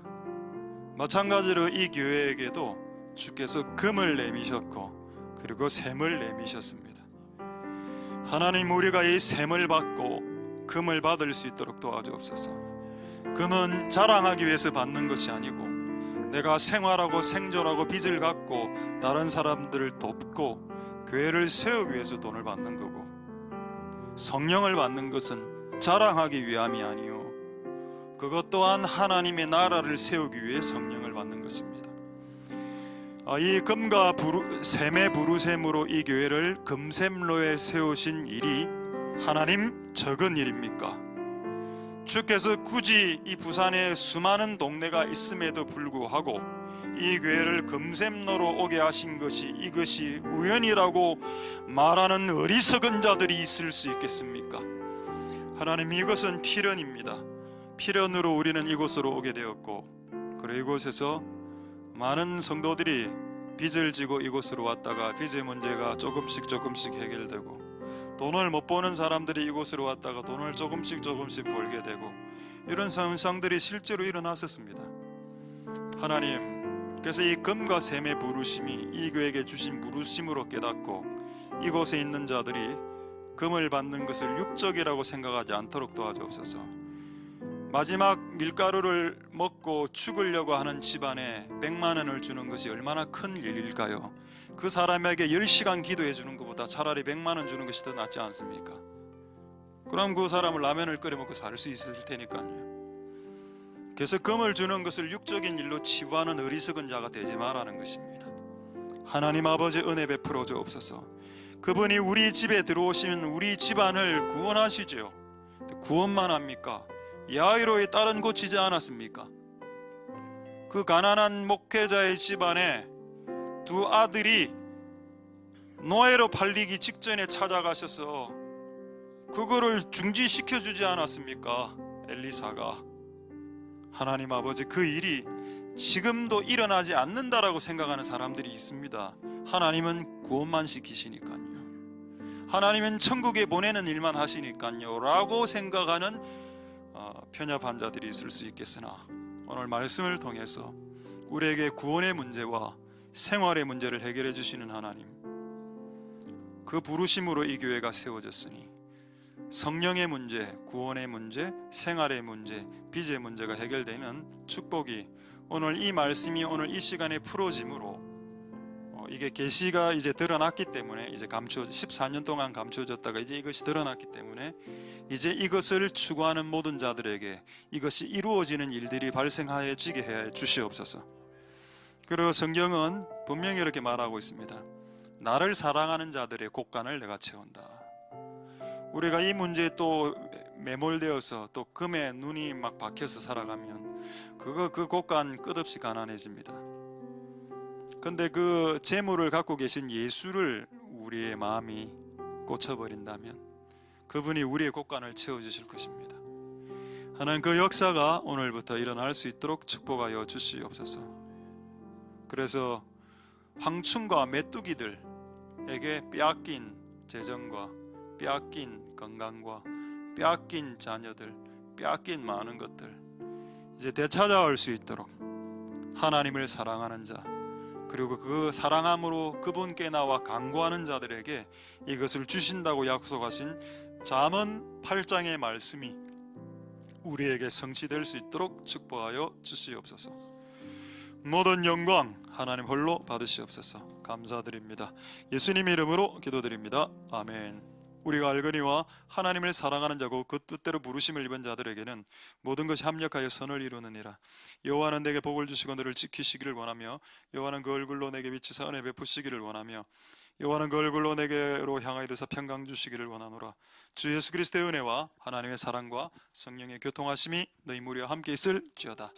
마찬가지로 이 교회에게도 주께서 금을 내미셨고 그리고 샘을 내미셨습니다. 하나님, 우리가 이 샘을 받고 금을 받을 수 있도록 도와주옵소서. 금은 자랑하기 위해서 받는 것이 아니고 내가 생활하고 생존하고 빚을 갚고 다른 사람들을 돕고 교회를 세우기 위해서 돈을 받는 거고, 성령을 받는 것은 자랑하기 위함이 아니요 그것 또한 하나님의 나라를 세우기 위해 성령을 받는 것입니다. 이 금과 샘의 부르샘으로 이 교회를 금샘로에 세우신 일이 하나님 적은 일입니까? 주께서 굳이 이 부산에 수많은 동네가 있음에도 불구하고 이 교회를 금샘로로 오게 하신 것이 이것이 우연이라고 말하는 어리석은 자들이 있을 수 있겠습니까? 하나님, 이것은 필연입니다. 필연으로 우리는 이곳으로 오게 되었고, 그리고 이곳에서 많은 성도들이 빚을 지고 이곳으로 왔다가 빚의 문제가 조금씩 해결되고, 돈을 못 버는 사람들이 이곳으로 왔다가 돈을 조금씩 벌게 되고, 이런 현상들이 실제로 일어났었습니다. 하나님, 그래서 이 금과 샘의 부르심이 이 교회에게 주신 부르심으로 깨닫고 이곳에 있는 자들이 금을 받는 것을 육적이라고 생각하지 않도록 도와주옵소서. 마지막 밀가루를 먹고 죽으려고 하는 집안에 100만 원을 주는 것이 얼마나 큰 일일까요? 그 사람에게 10시간 기도해 주는 것보다 차라리 100만 원 주는 것이 더 낫지 않습니까? 그럼 그 사람은 라면을 끓여 먹고 살 수 있을 테니까요. 그래서 금을 주는 것을 육적인 일로 치부하는 어리석은 자가 되지 말라는 것입니다. 하나님 아버지, 은혜 베풀어 주옵소서. 그분이 우리 집에 들어오시면 우리 집안을 구원하시죠. 구원만 합니까? 야이로의 딸은 고치지 않았습니까? 그 가난한 목회자의 집안에 두 아들이 노예로 팔리기 직전에 찾아가셔서 그거를 중지시켜 주지 않았습니까? 엘리사가. 하나님 아버지, 그 일이 지금도 일어나지 않는다라고 생각하는 사람들이 있습니다. 하나님은 구원만 시키시니까요. 하나님은 천국에 보내는 일만 하시니까요 라고 생각하는 편협한 자들이 있을 수 있겠으나, 오늘 말씀을 통해서 우리에게 구원의 문제와 생활의 문제를 해결해 주시는 하나님, 그 부르심으로 이 교회가 세워졌으니 성령의 문제, 구원의 문제, 생활의 문제, 빚의 문제가 해결되는 축복이 오늘 이 말씀이 오늘 이 시간에 풀어짐으로 이게 계시가 이제 드러났기 때문에 이제 14년 동안 감추어졌다가 이제 이것이 드러났기 때문에 이제 이것을 추구하는 모든 자들에게 이것이 이루어지는 일들이 발생하여지게 해 주시옵소서. 그리고 성경은 분명히 이렇게 말하고 있습니다. 나를 사랑하는 자들의 곳간을 내가 채운다. 우리가 이 문제에 또 매몰되어서 또 금에 눈이 막 박혀서 살아가면 그 곳간 끝없이 가난해집니다. 근데 그 재물을 갖고 계신 예수를 우리의 마음이 꽂혀버린다면 그분이 우리의 곳간을 채워주실 것입니다. 하나님, 그 역사가 오늘부터 일어날 수 있도록 축복하여 주시옵소서. 그래서 황충과 메뚜기들에게 빼앗긴 재정과 빼앗긴 건강과 빼앗긴 자녀들, 빼앗긴 많은 것들 이제 되찾아올 수 있도록 하나님을 사랑하는 자, 그리고 그 사랑함으로 그분께 나와 간구하는 자들에게 이것을 주신다고 약속하신 잠언 8장의 말씀이 우리에게 성취될 수 있도록 축복하여 주시옵소서. 모든 영광 하나님 홀로 받으시옵소서. 감사드립니다. 예수님 이름으로 기도드립니다. 아멘. 우리가 알거니와 하나님을 사랑하는 자고 그 뜻대로 부르심을 입은 자들에게는 모든 것이 합력하여 선을 이루느니라. 여호와는 내게 복을 주시고 너를 지키시기를 원하며 여호와는 그 얼굴로 내게 비치사 은혜 베푸시기를 원하며 여호와는 그 얼굴로 내게로 향하여 드사 평강 주시기를 원하노라. 주 예수 그리스도의 은혜와 하나님의 사랑과 성령의 교통하심이 너희 무리와 함께 있을지어다.